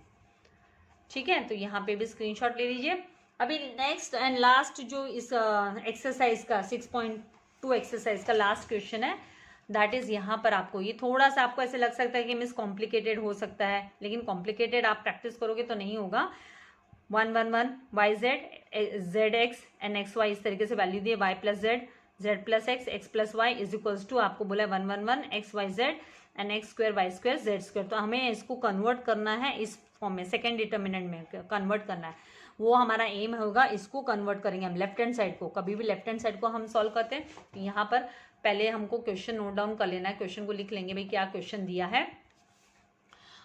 ठीक है, तो यहाँ पे भी स्क्रीनशॉट ले लीजिए। अभी नेक्स्ट एंड लास्ट जो इस एक्सरसाइज का 6.2 एक्सरसाइज का लास्ट क्वेश्चन है, दैट इज यहाँ पर आपको ये थोड़ा सा आपको ऐसे लग सकता है कि मिस कॉम्प्लिकेटेड हो सकता है, लेकिन कॉम्प्लिकेटेड आप प्रैक्टिस करोगे तो नहीं होगा। 1 1 1 Y Z Z x and x y इस तरीके से वैल्यू दिए, y plus z z plus x plus y is equals to आपको बोला 1 1 1 x y z and x square y square z square. तो हमें इसको कन्वर्ट करना है इस फॉर्म में, सेकेंड डिटर्मिनेंट में कन्वर्ट करना है, वो हमारा एम होगा। इसको कन्वर्ट करेंगे हम लेफ्ट हैंड साइड को, कभी भी लेफ्ट हैंड साइड को हम सॉल्व करते हैं। तो यहाँ पर पहले हमको क्वेश्चन नोट डाउन कर लेना है, क्वेश्चन को लिख लेंगे भाई क्या क्वेश्चन दिया है।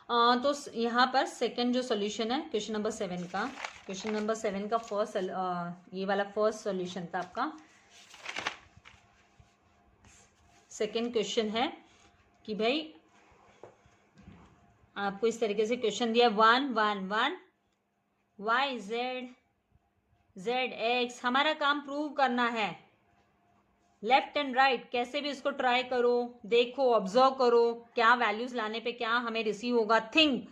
तो यहाँ पर सेकेंड जो सोल्यूशन है क्वेश्चन नंबर 7 का, क्वेश्चन नंबर 7 का फर्स्ट ये वाला फर्स्ट सोल्यूशन था आपका। सेकेंड क्वेश्चन है कि भाई आपको इस तरीके से क्वेश्चन दिया 1 1 1 वाई जेड जेड एक्स। हमारा काम प्रूव करना है, लेफ्ट एंड राइट कैसे भी इसको ट्राई करो, देखो ऑब्जर्व करो क्या वैल्यूज लाने पे क्या हमें रिसीव होगा। थिंक,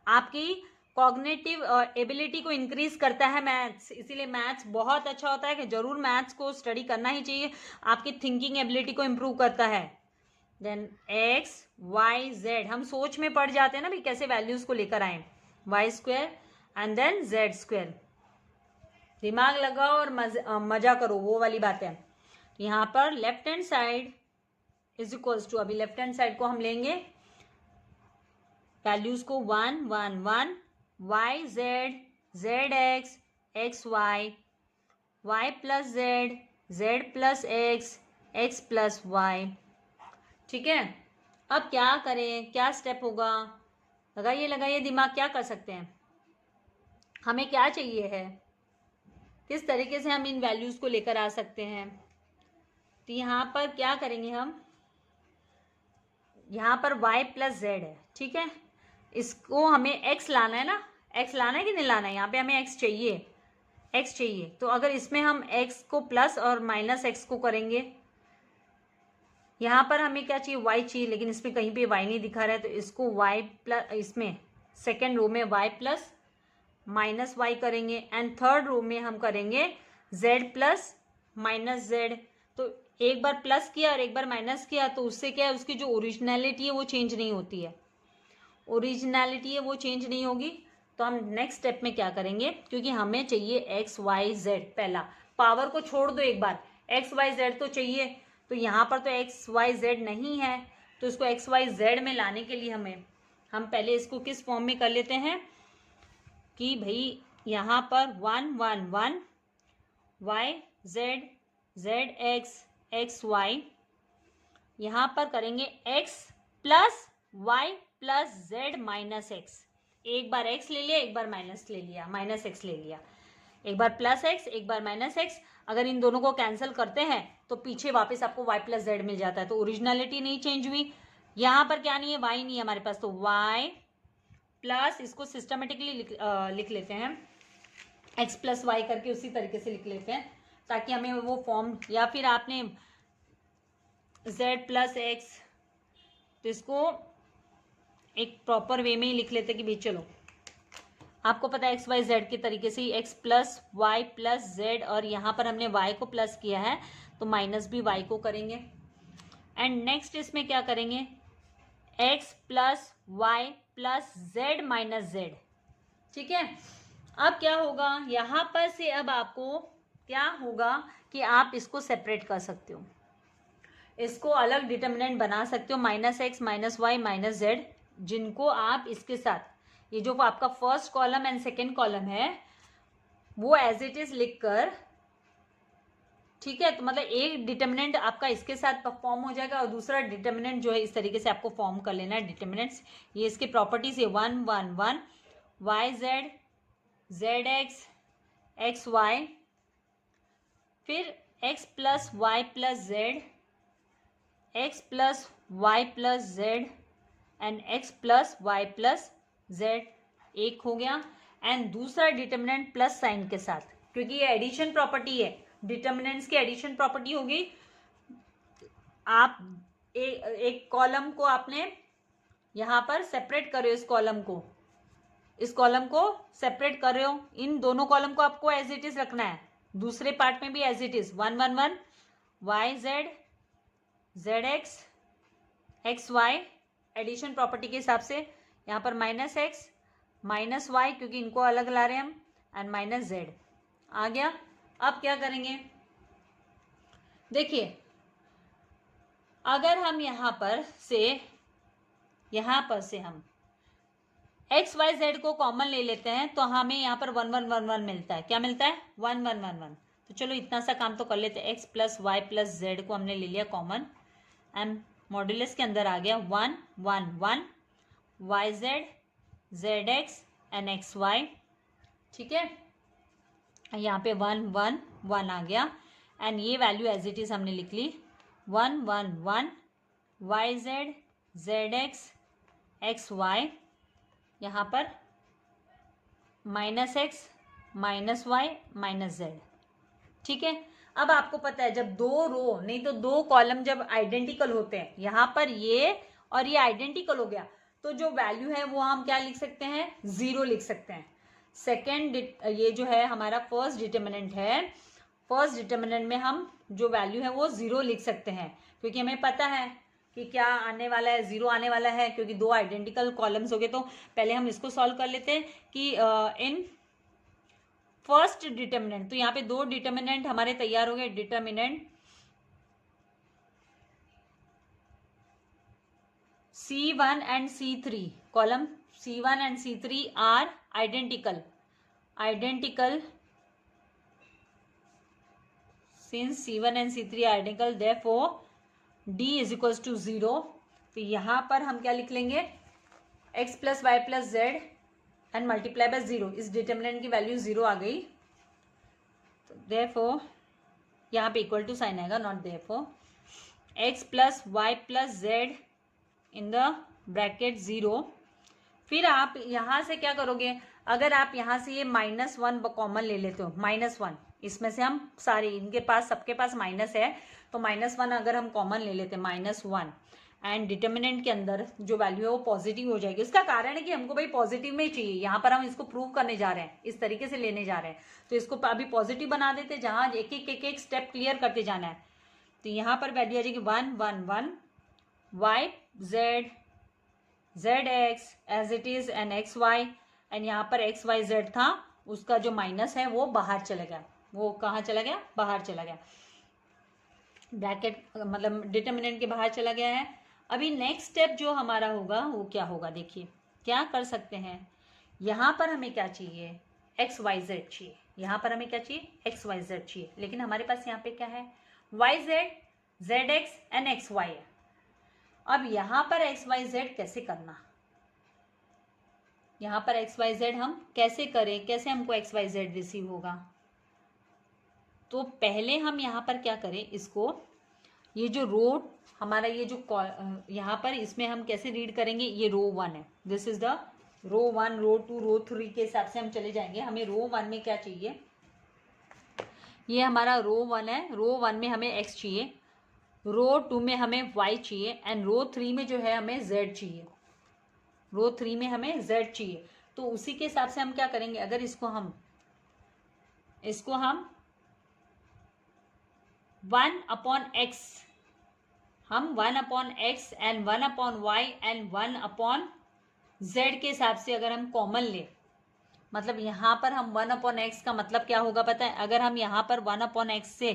आपकी कॉग्निटिव एबिलिटी को इंक्रीज करता है मैथ्स, इसीलिए मैथ्स बहुत अच्छा होता है कि जरूर मैथ्स को स्टडी करना ही चाहिए, आपकी थिंकिंग एबिलिटी को इम्प्रूव करता है। देन एक्स वाई जेड, हम सोच में पड़ जाते हैं ना भाई कैसे वैल्यूज को लेकर आए, y square and then z square. दिमाग लगाओ और मजा करो, वो वाली बात है। यहाँ पर left hand side is equals to, अभी लेफ्ट हैंड साइड को हम लेंगे वैल्यूज को 1 1 1 Y Z Z x x y y plus z z plus x x plus y. ठीक है, अब क्या करें, क्या स्टेप होगा, लगाइए लगाइए दिमाग, क्या कर सकते हैं, हमें क्या चाहिए है, किस तरीके से हम इन वैल्यूज को लेकर आ सकते हैं। तो यहाँ पर क्या करेंगे हम, यहाँ पर y प्लस जेड है, ठीक है, इसको हमें x लाना है ना, x लाना है कि नहीं लाना है, यहाँ पे हमें x चाहिए, x चाहिए। तो अगर इसमें हम x को प्लस और माइनस x को करेंगे, यहाँ पर हमें क्या चाहिए, y चाहिए, लेकिन इसमें कहीं पे y नहीं दिखा रहा है, तो इसको y प्लस, इसमें सेकेंड रो में y प्लस माइनस y करेंगे एंड थर्ड रो में हम करेंगे z प्लस माइनस z। तो एक बार प्लस किया और एक बार माइनस किया तो उससे क्या है, उसकी जो ओरिजिनलिटी है वो चेंज नहीं होती है, ओरिजिनलिटी है वो चेंज नहीं होगी। तो हम नेक्स्ट स्टेप में क्या करेंगे, क्योंकि हमें चाहिए एक्स वाई जेड, पहला पावर को छोड़ दो, एक बार एक्स वाई जेड तो चाहिए। तो यहाँ पर तो एक्स वाई जेड नहीं है, तो इसको एक्स वाई जेड में लाने के लिए हम पहले इसको किस फॉर्म में कर लेते हैं कि भाई यहाँ पर 1 1 1 Y Z Z x x y, यहाँ पर करेंगे x plus Y plus z minus x. एक बार x ले लिया, एक बार माइनस ले लिया, माइनस एक्स ले लिया। एक बार प्लस एक्स, एक बार माइनस एक्स। अगर इन दोनों को कैंसिल करते हैं तो पीछे वापस आपको y प्लस जेड मिल जाता है। तो ओरिजिनलिटी नहीं चेंज हुई। यहाँ पर क्या नहीं है, y नहीं है हमारे पास, तो y प्लस, इसको सिस्टमेटिकली लिख लेते हैं, x प्लस वाई करके उसी तरीके से लिख लेते हैं ताकि हमें वो फॉर्म, या फिर आपने z प्लस एक्स, तो इसको एक प्रॉपर वे में ही लिख लेते हैं कि भाई चलो आपको पता है एक्स वाई जेड के तरीके से ही X plus Y plus Z, और यहाँ पर हमने y को प्लस किया है तो माइनस भी y को करेंगे। एंड नेक्स्ट इसमें क्या करेंगे, x plus Y plus z minus z. ठीक है, अब क्या होगा यहाँ पर से, अब आपको क्या होगा कि आप इसको सेपरेट कर सकते हो, इसको अलग डिटर्मिनेंट बना सकते हो, minus x minus y minus z, जिनको आप इसके साथ, ये जो आपका first column and second column है वो एज इट इज लिखकर, ठीक है, तो मतलब एक डिटर्मिनेंट आपका इसके साथ फॉर्म हो जाएगा और दूसरा डिटर्मिनेंट जो है इस तरीके से आपको फॉर्म कर लेना है डिटर्मिनेंट्स। ये इसके प्रॉपर्टीज है 1 1 1 Y Z Z x x Y, फिर X plus Y plus Z, X plus Y plus Z and X plus Y plus Z, एक हो गया। एंड दूसरा डिटर्मिनेंट प्लस साइन के साथ, क्योंकि ये एडिशन प्रॉपर्टी है, डिटर्मिनेंट्स की एडिशन प्रॉपर्टी होगी। आप एक कॉलम को आपने यहाँ पर सेपरेट कर रहे हो, इस कॉलम को सेपरेट कर रहे हो, इन दोनों कॉलम को आपको एज इट इज रखना है, दूसरे पार्ट में भी as it is 1 1 1 Y Z Z x x y, addition property के हिसाब से यहाँ पर माइनस एक्स माइनस वाई, क्योंकि इनको अलग ला रहे हैं हम, एंड माइनस जेड आ गया। अब क्या करेंगे, देखिए अगर हम यहाँ पर से हम एक्स वाई जेड को कॉमन ले लेते हैं तो हमें यहाँ पर 1 1 1 1 मिलता है। क्या मिलता है, 1 1 1 1। तो चलो इतना सा काम तो कर लेते हैं, x plus Y plus z को हमने ले लिया कॉमन, एंड मॉड्यूलस के अंदर आ गया 1 1 1 Y Z Z x and x y. ठीक है, यहाँ पे 1 1 1 आ गया, एंड ये वैल्यू एज इट इज हमने लिख ली 1 1 1 Y Z Z x x y, यहाँ पर minus x minus y minus z. ठीक है, अब आपको पता है जब दो रो नहीं तो दो कॉलम जब आइडेंटिकल होते हैं, यहाँ पर ये और ये आइडेंटिकल हो गया, तो जो वैल्यू है वो हम क्या लिख सकते हैं, 0 लिख सकते हैं। सेकेंड, ये जो है हमारा फर्स्ट डिटर्मिनेंट है, फर्स्ट डिटर्मिनेंट में हम जो वैल्यू है वो 0 लिख सकते हैं, क्योंकि हमें पता है कि क्या आने वाला है, 0 आने वाला है, क्योंकि दो आइडेंटिकल कॉलम्स हो गए। तो पहले हम इसको सॉल्व कर लेते हैं कि इन फर्स्ट डिटर्मिनेंट, तो यहाँ पे दो डिटर्मिनेंट हमारे तैयार हो गए, determinant C1 and C3, column C1 and C3 are identical since C1 and C3 are identical, therefore D is equals to 0। तो यहाँ पर हम क्या लिख लेंगे, x plus Y plus Z and multiply by 0, इस डिटर्मिनेंट की वैल्यू 0 आ गई, तो therefore यहाँ पे इक्वल टू साइन आएगा, not therefore, x plus Y plus z in the bracket 0। फिर आप यहाँ से क्या करोगे, अगर आप यहाँ से ये -1 कॉमन ले लेते हो, -1, इसमें से हम सारे, इनके पास सबके पास माइनस है, तो -1 अगर हम कॉमन ले लेते हैं, -1, एंड डिटर्मिनेंट के अंदर जो वैल्यू है वो पॉजिटिव हो जाएगी। उसका कारण है कि हमको भाई पॉजिटिव में ही चाहिए, यहाँ पर हम इसको प्रूव करने जा रहे हैं, इस तरीके से लेने जा रहे हैं, तो इसको अभी पॉजिटिव बना देते हैं, जहाँ एक एक स्टेप क्लियर करते जाना है। तो यहाँ पर वैल्यू आ जाएगी 1 1 1 Y Z Z x as it is and x y, and यहाँ पर एक्स वाई जेड था, उसका जो माइनस है वो बाहर चला गया, वो कहाँ चला गया, बाहर चला गया, ब्रैकेट मतलब डिटर्मिनेंट के बाहर चला गया है। अभी नेक्स्ट स्टेप जो हमारा होगा वो क्या होगा, देखिए क्या कर सकते हैं, यहाँ पर हमें क्या चाहिए, एक्स वाई जेड चाहिए, यहाँ पर हमें क्या चाहिए, एक्स वाई जेड चाहिए, लेकिन हमारे पास यहाँ पे क्या है, y Z Z x and x y है। अब यहाँ पर एक्स वाई जेड कैसे करना, यहाँ पर एक्स वाई जेड हम कैसे करें, कैसे हमको एक्स वाई जेड रिसीव होगा, तो पहले हम यहाँ पर क्या करें, इसको ये जो रो हमारा ये जो यहाँ पर इसमें हम कैसे रीड करेंगे, ये रो 1 है, दिस इज द रो 1, रो 2, रो 3 के हिसाब से हम चले जाएंगे। हमें रो 1 में क्या चाहिए, ये हमारा रो 1 है, रो 1 में हमें x चाहिए, रो 2 में हमें y चाहिए, एंड रो 3 में जो है हमें z चाहिए, रो 3 में हमें z चाहिए। तो उसी के हिसाब से हम क्या करेंगे, अगर इसको हम 1/x, हम 1/x and 1/y and 1/z के हिसाब से अगर हम कॉमन ले, मतलब यहाँ पर हम 1/x का मतलब क्या होगा पता है, अगर हम यहाँ पर 1/x से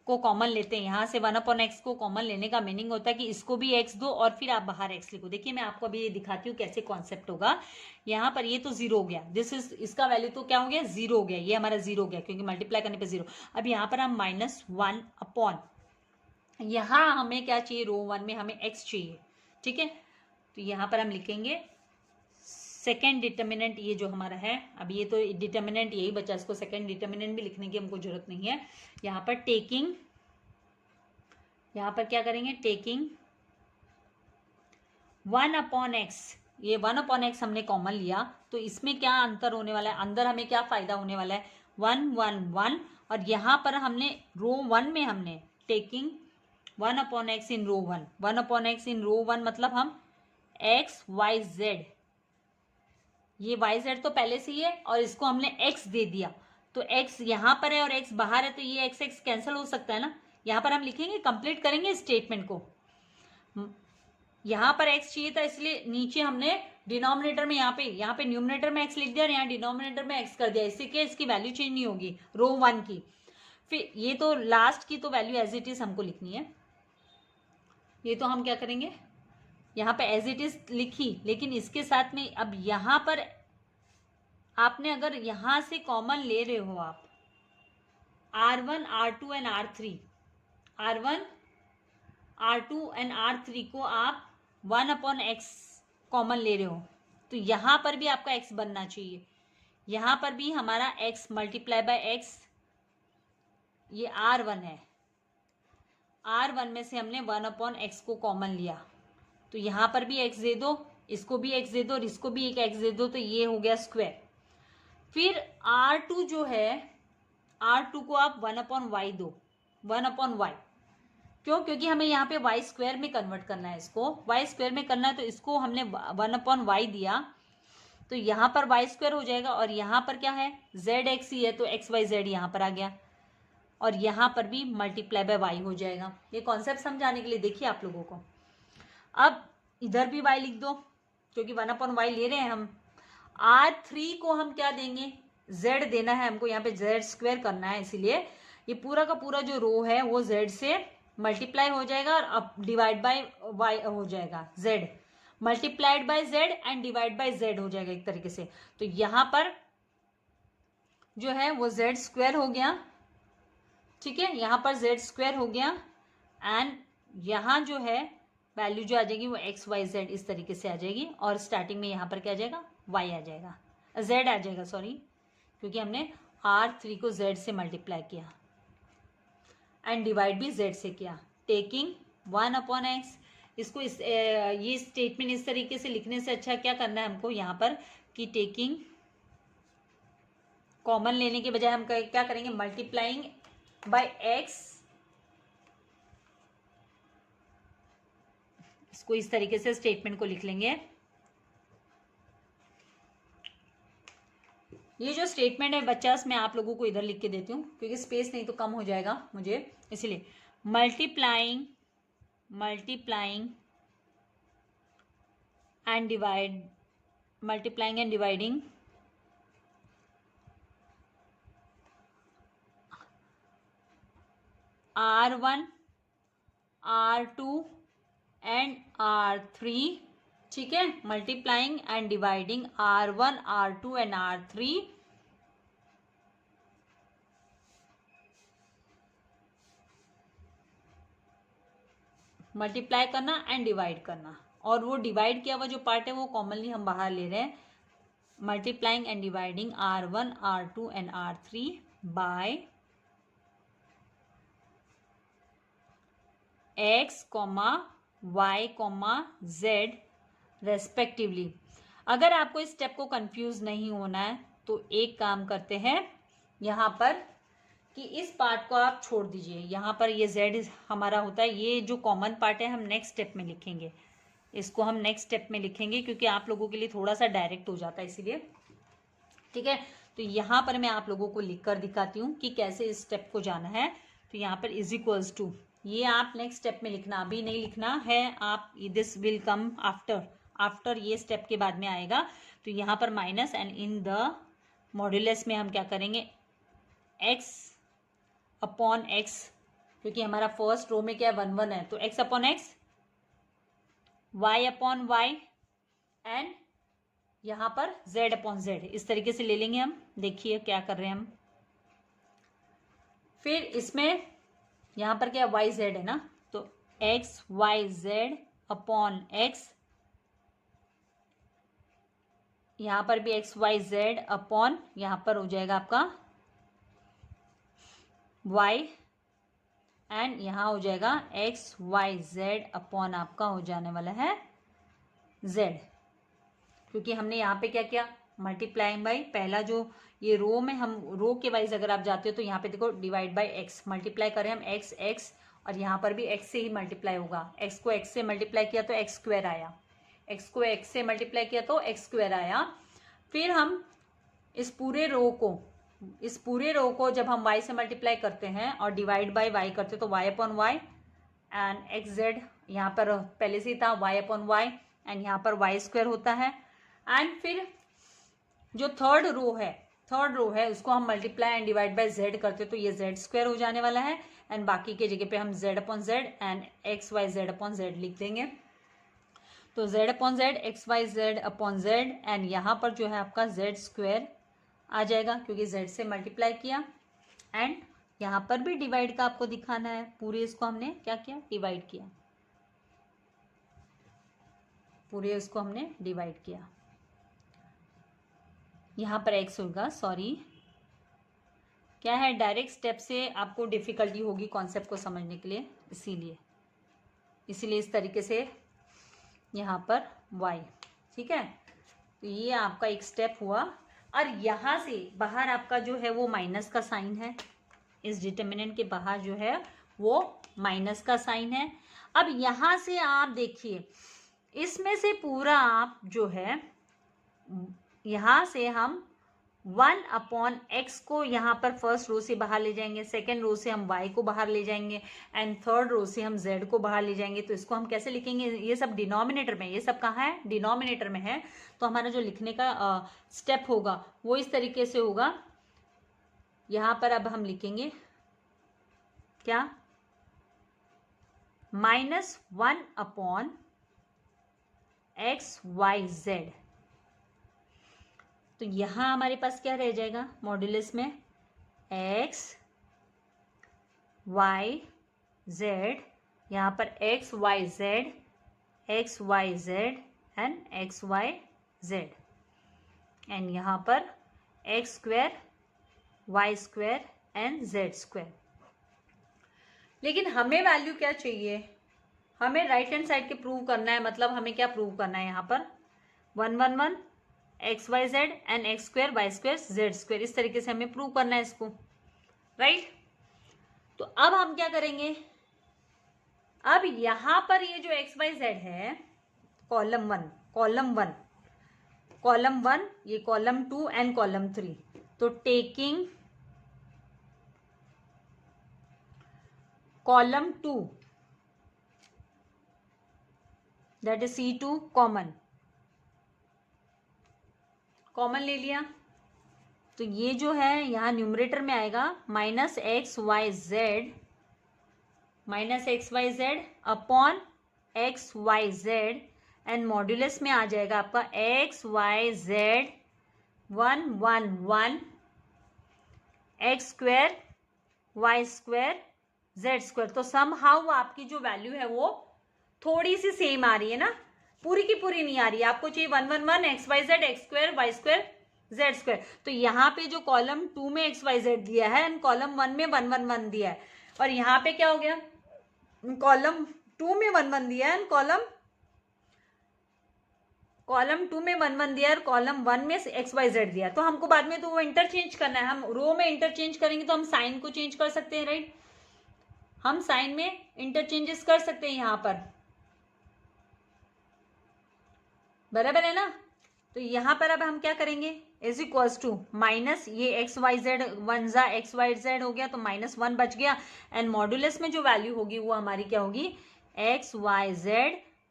को कॉमन लेते हैं, यहाँ से 1/x को कॉमन लेने का मीनिंग होता है कि इसको भी x दो और फिर आप बाहर x लिखो। देखिए मैं आपको अभी ये दिखाती हूँ कैसे कॉन्सेप्ट होगा। यहाँ पर ये तो 0 हो गया, दिस इज, इसका वैल्यू तो क्या हो गया, 0 हो गया, ये हमारा 0 हो गया क्योंकि मल्टीप्लाई करने पे 0। अब यहाँ पर हम -1 अपॉन, यहाँ हमें क्या चाहिए, रो 1 में हमें x चाहिए, ठीक है। तो यहाँ पर हम लिखेंगे सेकेंड डिटर्मिनेंट, ये जो हमारा है, अब ये तो डिटर्मिनेंट यही बचा, इसको सेकेंड डिटर्मिनेंट भी लिखने की हमको जरूरत नहीं है। यहाँ पर टेकिंग, यहाँ पर क्या करेंगे, टेकिंग 1/x, ये 1/x हमने कॉमन लिया, तो इसमें क्या अंतर होने वाला है, अंदर हमें क्या फायदा होने वाला है, 1 1 1, और यहाँ पर हमने रो 1 में हमने टेकिंग 1/x इन रो 1, 1/x इन रो 1 मतलब हम x y z, ये yz तो पहले से ही है और इसको हमने x दे दिया, तो x यहाँ पर है और x बाहर है, तो ये x x कैंसिल हो सकता है ना। यहाँ पर हम लिखेंगे, कंप्लीट करेंगे स्टेटमेंट को, यहाँ पर x चाहिए था इसलिए नीचे हमने डिनोमिनेटर में, यहाँ पे न्यूमिनेटर में x लिख दिया और यहाँ डिनोमिनेटर में x कर दिया, इससे क्या इसकी वैल्यू चेंज नहीं होगी रो 1 की। फिर ये तो लास्ट की तो वैल्यू एज इट इज हमको लिखनी है, ये तो हम क्या करेंगे, यहाँ पे एज इट इज लिखी, लेकिन इसके साथ में अब यहाँ पर आपने अगर यहाँ से कॉमन ले रहे हो आप R1 R2 and R3, R1 R2 and R3 को आप 1/x कॉमन ले रहे हो, तो यहाँ पर भी आपका x बनना चाहिए, यहाँ पर भी हमारा x मल्टीप्लाई बाय x, ये R1 है, R1 में से हमने 1/x को कॉमन लिया, तो यहाँ पर भी x दे दो, इसको भी x दे दो और इसको भी एक x दे दो, तो ये हो गया स्क्वायर। फिर R2 जो है, R2 को आप 1/y दो, 1/y, क्यों, क्योंकि हमें यहाँ पे y स्क्वायर में कन्वर्ट करना है, इसको y स्क्वायर में करना है, तो इसको हमने 1/y दिया, तो यहाँ पर y स्क्वायर हो जाएगा, और यहाँ पर क्या है, zx ही है, तो x y z यहाँ पर आ गया, और यहाँ पर भी मल्टीप्लाई बाय y हो जाएगा। ये कॉन्सेप्ट समझाने के लिए देखिए आप लोगों को। अब इधर भी y लिख दो, क्योंकि 1/y ले रहे हैं हम। R3 को हम क्या देंगे, z देना है हमको, यहाँ पे z स्क्वायर करना है, इसीलिए ये पूरा का पूरा जो रो है वो z से मल्टीप्लाई हो जाएगा और अब डिवाइड बाय y हो जाएगा, z multiplied by z and divide by z हो जाएगा एक तरीके से। तो यहाँ पर जो है वो z स्क्वायर हो गया, ठीक है, यहाँ पर z स्क्वायर हो गया, एंड यहाँ जो है वैल्यू जो आ जाएगी वो x y z इस तरीके से आ जाएगी, और स्टार्टिंग में यहाँ पर क्या आ जाएगा, y आ जाएगा, z आ जाएगा, सॉरी, क्योंकि हमने R3 को z से मल्टीप्लाई किया एंड डिवाइड भी z से किया, टेकिंग 1/x। इसको ये स्टेटमेंट इस तरीके से लिखने से अच्छा क्या करना है हमको यहाँ पर, कि टेकिंग कॉमन लेने के बजाय हम क्या करेंगे, मल्टीप्लाइंग बाय x, इसको इस तरीके से स्टेटमेंट को लिख लेंगे। ये जो स्टेटमेंट है बच्चा, मैं आप लोगों को इधर लिख के देती हूँ क्योंकि स्पेस नहीं तो कम हो जाएगा मुझे, इसलिए multiplying and dividing R1 R2 and R3, ठीक है, multiplying and dividing R1 R2 and R3, multiply करना एंड डिवाइड करना, और वो डिवाइड किया हुआ जो पार्ट है वो कॉमनली हम बाहर ले रहे हैं, multiplying and dividing R1 R2 and R3 by x comma y comma z respectively. अगर आपको इस स्टेप को कंफ्यूज नहीं होना है तो एक काम करते हैं यहाँ पर कि इस पार्ट को आप छोड़ दीजिए। यहाँ पर ये z हमारा होता है, ये जो कॉमन पार्ट है हम नेक्स्ट स्टेप में लिखेंगे, इसको हम नेक्स्ट स्टेप में लिखेंगे क्योंकि आप लोगों के लिए थोड़ा सा डायरेक्ट हो जाता है इसीलिए। ठीक है, तो यहाँ पर मैं आप लोगों को लिख कर दिखाती हूँ कि कैसे इस स्टेप को जाना है। तो यहाँ पर इज इक्वल्स टू, ये आप नेक्स्ट स्टेप में लिखना, अभी नहीं लिखना है आप, दिस विल कम आफ्टर ये स्टेप के बाद में आएगा। तो यहाँ पर minus and in the modulus में हम क्या करेंगे, x अपॉन x, क्योंकि हमारा फर्स्ट रो में क्या 1 1 है, तो x upon x, y upon y and यहाँ पर z अपॉन z, इस तरीके से ले लेंगे हम। देखिए क्या कर रहे हैं हम। फिर इसमें यहाँ पर क्या y z है ना, तो x y z upon x, यहाँ पर भी एक्स वाई जेड अपॉन यहाँ पर हो जाएगा आपका y एंड यहाँ हो जाएगा एक्स वाई जेड अपॉन आपका हो जाने वाला है z, क्योंकि हमने यहाँ पे क्या किया, मल्टीप्लाइंग बाई, पहला जो ये रो में हम रो के वाइज अगर आप जाते हो तो यहाँ पे देखो डिवाइड बाई x, मल्टीप्लाई करें हम x और यहाँ पर भी x से ही मल्टीप्लाई होगा। x को x से मल्टीप्लाई किया तो x स्क्वायर आया, x को x से मल्टीप्लाई किया तो x स्क्वायर आया। फिर हम इस पूरे रो को जब हम y से मल्टीप्लाई करते हैं और डिवाइड बाय y करते हैं तो y upon y and x z, यहाँ पर पहले से ही था y अपॉन वाई एंड यहाँ पर y स्क्वायर होता है। एंड फिर जो थर्ड रो है उसको हम multiply and divide by z करते हैं तो ये z स्क्वायर हो जाने वाला है एंड बाकी के जगह पे हम z upon z and x y z upon z लिख देंगे। तो z upon z, x y z upon z and यहाँ पर जो है आपका z स्क्वायर आ जाएगा क्योंकि z से मल्टीप्लाई किया एंड यहाँ पर भी डिवाइड का आपको दिखाना है, पूरे इसको हमने क्या किया, डिवाइड किया, पूरे इसको हमने डिवाइड किया। यहाँ पर x होगा, सॉरी क्या है, डायरेक्ट स्टेप से आपको डिफिकल्टी होगी कॉन्सेप्ट को समझने के लिए, इसीलिए इस तरीके से यहाँ पर y। ठीक है, तो ये आपका एक स्टेप हुआ और यहाँ से बाहर आपका जो है वो माइनस का साइन है, इस डिटर्मिनेंट के बाहर जो है वो माइनस का साइन है। अब यहाँ से आप देखिए, इसमें से पूरा आप जो है यहाँ से हम 1 अपॉन एक्स को यहाँ पर फर्स्ट रो से बाहर ले जाएंगे, सेकेंड रो से हम y को बाहर ले जाएंगे एंड थर्ड रो से हम z को बाहर ले जाएंगे। तो इसको हम कैसे लिखेंगे, ये सब डिनोमिनेटर में, ये सब कहाँ है, डिनोमिनेटर में है। तो हमारा जो लिखने का स्टेप होगा वो इस तरीके से होगा। यहाँ पर अब हम लिखेंगे क्या, -1 अपॉन एक्स वाई जेड। तो यहाँ हमारे पास क्या रह जाएगा मॉड्यूलस में, x y z, यहाँ पर x y z and x y z and यहाँ पर x square y square and z square. लेकिन हमें वैल्यू क्या चाहिए, हमें राइट हैंड साइड के प्रूव करना है, मतलब हमें क्या प्रूव करना है, यहाँ पर 1 1 1 x y z and x square y square z square, इस तरीके से हमें प्रूव करना है इसको, राइट। तो अब हम क्या करेंगे, अब यहां पर ये जो एक्स वाई जेड है कॉलम वन, ये कॉलम 2 एंड कॉलम 3, तो taking column 2 that is C2 common ले लिया, तो ये जो है यहाँ न्यूमरेटर में आएगा -x y z upon x y z and modulus में आ जाएगा आपका x y z 1 1 1 x square y square z square. तो समहाउ आपकी जो वैल्यू है वो थोड़ी सी सेम आ रही है ना, पूरी की पूरी नहीं आ रही है। आपको चाहिए 1 1 1 x y z x square y square z square. तो यहाँ पे जो कॉलम 2 में एक्स वाई जेड दिया है एंड कॉलम 1 में 1 1 1 दिया है, और यहाँ पे क्या हो गया, कॉलम 2 में 1 1 दिया है, कॉलम 2 में 1 1 दिया है, कॉलम 1 में XYZ दिया है। तो हमको बाद में तो वो इंटरचेंज करना है, हम रो में इंटरचेंज करेंगे तो हम साइन को चेंज कर सकते हैं, राइट। हम साइन में इंटरचेंजेस कर सकते हैं यहाँ पर, बराबर है ना। तो यहाँ पर अब हम क्या करेंगे, इज इक्वल्स टू माइनस ये XYZ 1 जा XYZ हो गया तो -1 बच गया, एंड मॉडुलस में जो वैल्यू होगी वो हमारी क्या होगी, XYZ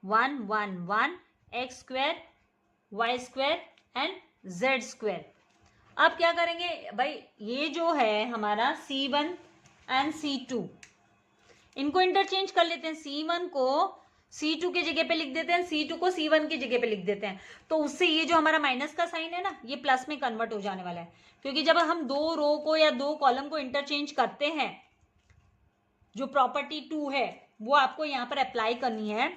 1 1 1 x square y square and z square. अब क्या करेंगे भाई, ये जो है हमारा C1 एंड C2, इनको इंटरचेंज कर लेते हैं। C1 को C2 की जगह पे लिख देते हैं, C2 को C1 की जगह पे लिख देते हैं, तो उससे ये जो हमारा माइनस का साइन है ना, ये प्लस में कन्वर्ट हो जाने वाला है। क्योंकि जब हम दो रो को या दो कॉलम को इंटरचेंज करते हैं, जो प्रॉपर्टी 2 है वो आपको यहाँ पर अप्लाई करनी है,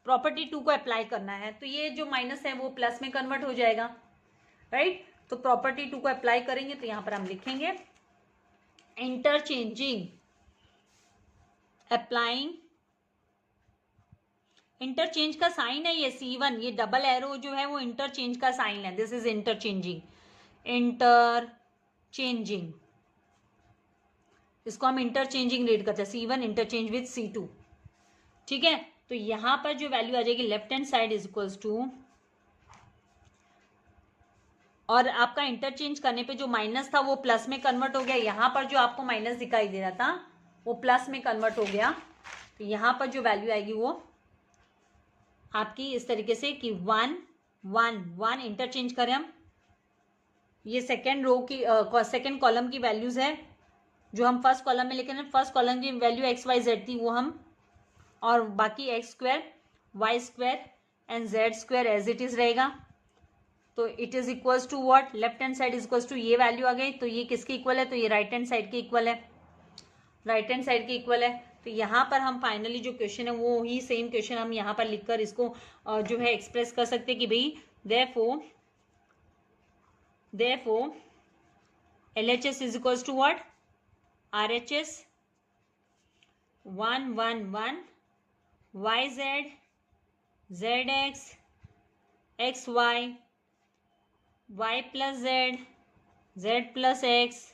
प्रॉपर्टी 2 को अप्लाई करना है, तो ये जो माइनस है वो प्लस में कन्वर्ट हो जाएगा, राइट। तो प्रॉपर्टी 2 को अप्लाई करेंगे तो यहाँ पर हम लिखेंगे इंटरचेंजिंग, अप्लाइंग, इंटरचेंज का साइन है ये C1, ये डबल एरो जो है वो इंटरचेंज का साइन है, दिस इज इंटरचेंजिंग, इंटरचेंजिंग, इसको हम इंटरचेंजिंग रीड करते हैं, C1 इंटरचेंज विथ C2, ठीक है। तो यहां पर जो वैल्यू आ जाएगी left hand side is equals to, और आपका इंटरचेंज करने पे जो माइनस था वो प्लस में कन्वर्ट हो गया, यहां पर जो आपको माइनस दिखाई दे रहा था वो प्लस में कन्वर्ट हो गया। तो यहां पर जो वैल्यू आएगी वो आपकी इस तरीके से कि 1 1 1 इंटरचेंज करें हम, ये सेकेंड रो की सेकेंड कॉलम की वैल्यूज है जो हम फर्स्ट कॉलम में लिखे, फर्स्ट कॉलम की वैल्यू XYZ थी वो हम, और बाकी x square y square and z square as it is रहेगा। तो it is equals to what, left hand side is equals to ये वैल्यू आ गई, तो ये किसके इक्वल है, तो ये राइट हैंड साइड के इक्वल है, राइट हैंड साइड के इक्वल है। तो यहाँ पर हम फाइनली जो क्वेश्चन है वो ही सेम क्वेश्चन हम यहाँ पर लिखकर इसको जो है एक्सप्रेस कर सकते हैं कि भाई therefore LHS is equals to what, RHS 1 1 1 YZ ZX XY Y plus Z Z plus X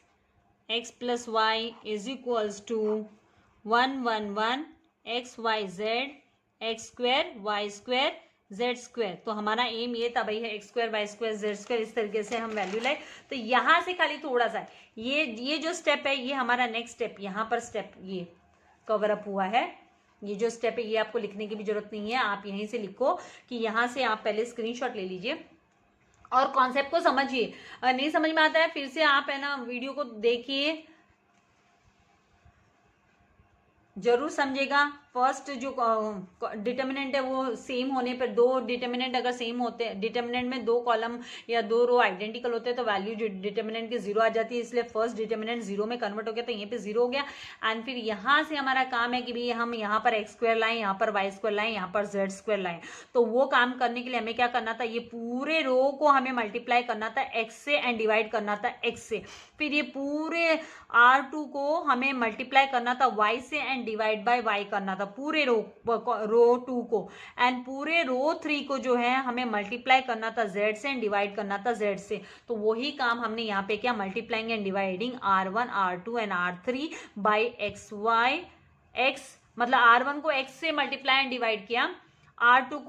x plus y is equals to 1 1 1 x y z x square y square z square. तो हमारा M ये था भाई है x square y square z square, इस तरीके से हम वैल्यू लाए। तो यहाँ से खाली थोड़ा सा ये जो स्टेप है ये हमारा नेक्स्ट स्टेप, यहाँ पर स्टेप ये कवर अप हुआ है, ये जो स्टेप है ये आपको लिखने की भी जरूरत नहीं है, आप यहीं से लिखो कि यहाँ से आप पहले स्क्रीनशॉट ले लीजिए और कॉन्सेप्ट को समझिए। नहीं समझ में आता है फिर से आप है ना वीडियो को देखिए, जरूर समझेगा। फर्स्ट जो डिटर्मिनेंट है वो सेम होने पर, दो डिटर्मिनेंट अगर सेम होते हैं, डिटर्मिनेंट में दो कॉलम या दो रो आइडेंटिकल होते हैं तो वैल्यू जो डिटर्मिनेंट की 0 आ जाती है, इसलिए फर्स्ट डिटर्मिनेंट 0 में कन्वर्ट हो गया तो यहीं पे 0 हो गया। एंड फिर यहाँ से हमारा काम है कि भाई हम यहाँ पर x स्क्वायर लाएं, यहाँ पर y स्क्वायर लाएं, यहाँ पर z स्क्वायर लाएं। तो वो काम करने के लिए हमें क्या करना था, ये पूरे रो को हमें मल्टीप्लाई करना था x से एंड डिवाइड करना था x से, फिर ये पूरे R2 को हमें मल्टीप्लाई करना था y से एंड डिवाइड बाय y करना था, पूरे रो 2 को, एंड पूरे रो 3 को जो है हमें मल्टीप्लाई करना था z से एंड डिवाइड करना था z से। तो वही काम हमने यहाँ पे किया, multiplying and dividing R1 R2 and R3 by xy x, मतलब R1 को x से मल्टीप्लाई एंड डिवाइड किया, R2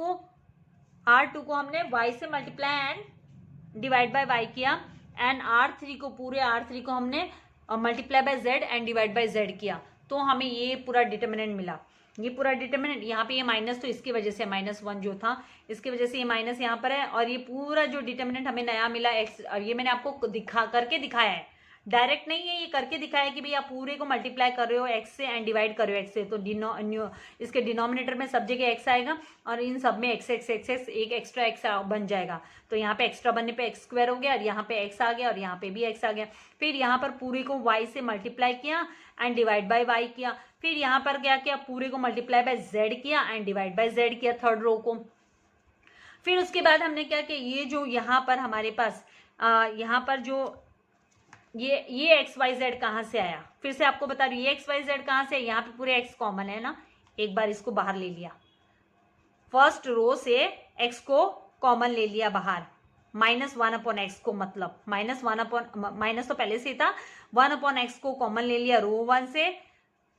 को हमने y से multiply and divide by y किया, एंड R3 को पूरे R3 को हमने multiply by z and divide by z किया। तो हमें ये पूरा डिटर्मिनेंट मिला, ये पूरा डिटर्मिनेंट। यहाँ पे ये माइनस तो इसकी वजह से -1 जो था इसकी वजह से ये माइनस यहाँ पर है, और ये पूरा जो डिटर्मिनेंट हमें नया मिला x, और ये मैंने आपको करके दिखाया है, डायरेक्ट नहीं है, ये करके दिखाया कि भाई आप पूरे को मल्टीप्लाई कर रहे हो x से एंड डिवाइड कर रहे हो x से, तो इसके डिनोमिनेटर में सब जगह x आएगा और इन सब में x एक एक्स्ट्रा x बन जाएगा। तो यहाँ पे एक्स्ट्रा बनने पे x स्क्वायर हो गया, और यहाँ पे x आ गया, और यहाँ पे भी x आ गया। फिर यहाँ पर पूरे को y से मल्टीप्लाई किया एंड डिवाइड बाय y किया, फिर यहाँ पर क्या किया, पूरे को मल्टीप्लाई बाय z किया एंड डिवाइड बाय z किया, थर्ड रो को। फिर उसके बाद हमने क्या किया, ये जो यहाँ पर हमारे पास यहाँ पर जो ये XYZ कहाँ से आया, फिर से आपको बता रही हूँ ये XYZ कहाँ से, यहाँ पे पूरे x कॉमन है ना, एक बार इसको बाहर ले लिया, फर्स्ट रो से x को कॉमन ले लिया बाहर, -1/x को, मतलब माइनस तो पहले से था, 1/x को कॉमन ले लिया रो 1 से,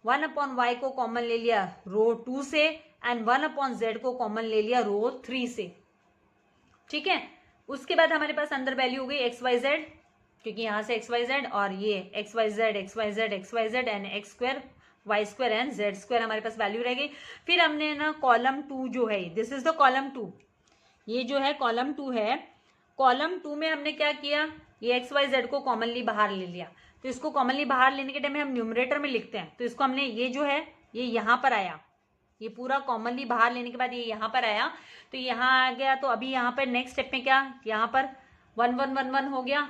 1/y को कॉमन ले लिया रो 2 से, एंड 1/z को कॉमन ले लिया रो 3 से। ठीक है, उसके बाद हमारे पास अंदर वैल्यू हो गई एक्स वाई जेड, क्योंकि यहां से एक्स वाई जेड और ये x y z and x square y square and z square हमारे पास वैल्यू रह गई। फिर हमने ना कॉलम 2 जो है, दिस इज द कॉलम 2, ये जो है कॉलम 2 है, कॉलम 2 में हमने क्या किया, ये एक्स वाई जेड को कॉमनली बाहर ले लिया। तो इसको कॉमनली बाहर लेने के टाइम में हम न्यूमरेटर में लिखते हैं, तो इसको हमने, ये जो है ये यहां पर आया, ये पूरा कॉमनली बाहर लेने के बाद ये यहाँ पर आया, तो यहाँ आ गया। तो अभी यहाँ पर नेक्स्ट स्टेप में क्या, यहाँ पर 1 1 1 1 हो गया,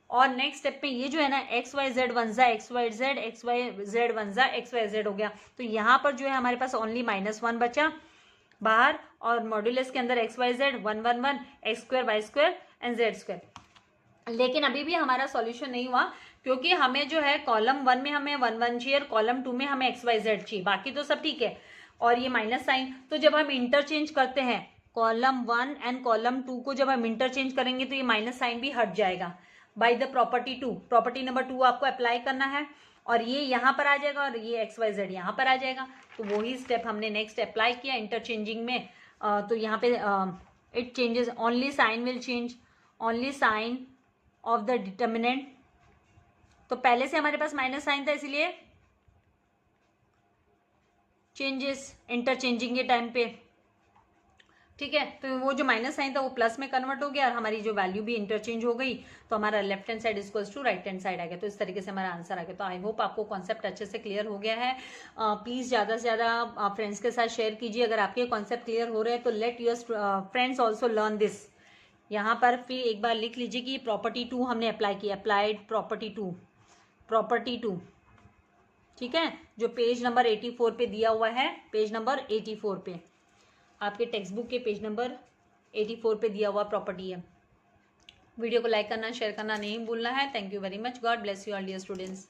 और नेक्स्ट स्टेप में ये जो है ना एक्स वाई जेड वन जा एक्स वाई जेड वन जा एक्स वाई जेड हो गया। तो यहाँ पर जो है हमारे पास ओनली -1 बचा बाहर, और मॉड्यूलस के अंदर x y z 1 1 1 x square y square and z square. लेकिन अभी भी हमारा सॉल्यूशन नहीं हुआ, क्योंकि हमें जो है कॉलम 1 में हमें 1 1 चाहिए, कॉलम 2 में हमें एक्स वाई जेड चाहिए, बाकी तो सब ठीक है, और ये माइनस साइन। तो जब हम इंटरचेंज करते हैं कॉलम 1 एंड कॉलम 2 को, जब हम इंटरचेंज करेंगे तो ये माइनस साइन भी हट जाएगा by the property 2, property number 2 आपको अप्लाई करना है, और ये यहाँ पर आ जाएगा और ये एक्स वाई जेड यहाँ पर आ जाएगा। तो वही स्टेप हमने नेक्स्ट अप्लाई किया इंटरचेंजिंग में। तो यहाँ पे it changes, only sign will change, only sign of the determinant. तो पहले से हमारे पास माइनस साइन था, इसलिए चेंजेस इंटरचेंजिंग के टाइम पे। ठीक है, तो वो जो माइनस साइन था वो प्लस में कन्वर्ट हो गया, और हमारी जो वैल्यू भी इंटरचेंज हो गई, तो हमारा left hand side equals to right hand side आ गया। तो इस तरीके से हमारा आंसर आ गया। तो आई होप आपको कॉन्सेप्ट अच्छे से क्लियर हो गया है। प्लीज ज़्यादा से ज़्यादा फ्रेंड्स के साथ शेयर कीजिए अगर आपके कॉन्सेप्ट क्लियर हो रहे हैं, तो let your friends also learn this. यहाँ पर फिर एक बार लिख लीजिए कि प्रॉपर्टी 2 हमने अप्लाई की, अप्लाइड प्रॉपर्टी 2, ठीक है, जो पेज नंबर 84 पे दिया हुआ है, पेज नंबर 84 पे, आपके टेक्स्ट बुक के पेज नंबर 84 पे दिया हुआ प्रॉपर्टी है। वीडियो को लाइक करना, शेयर करना नहीं भूलना है। Thank you very much. God bless you all dear students.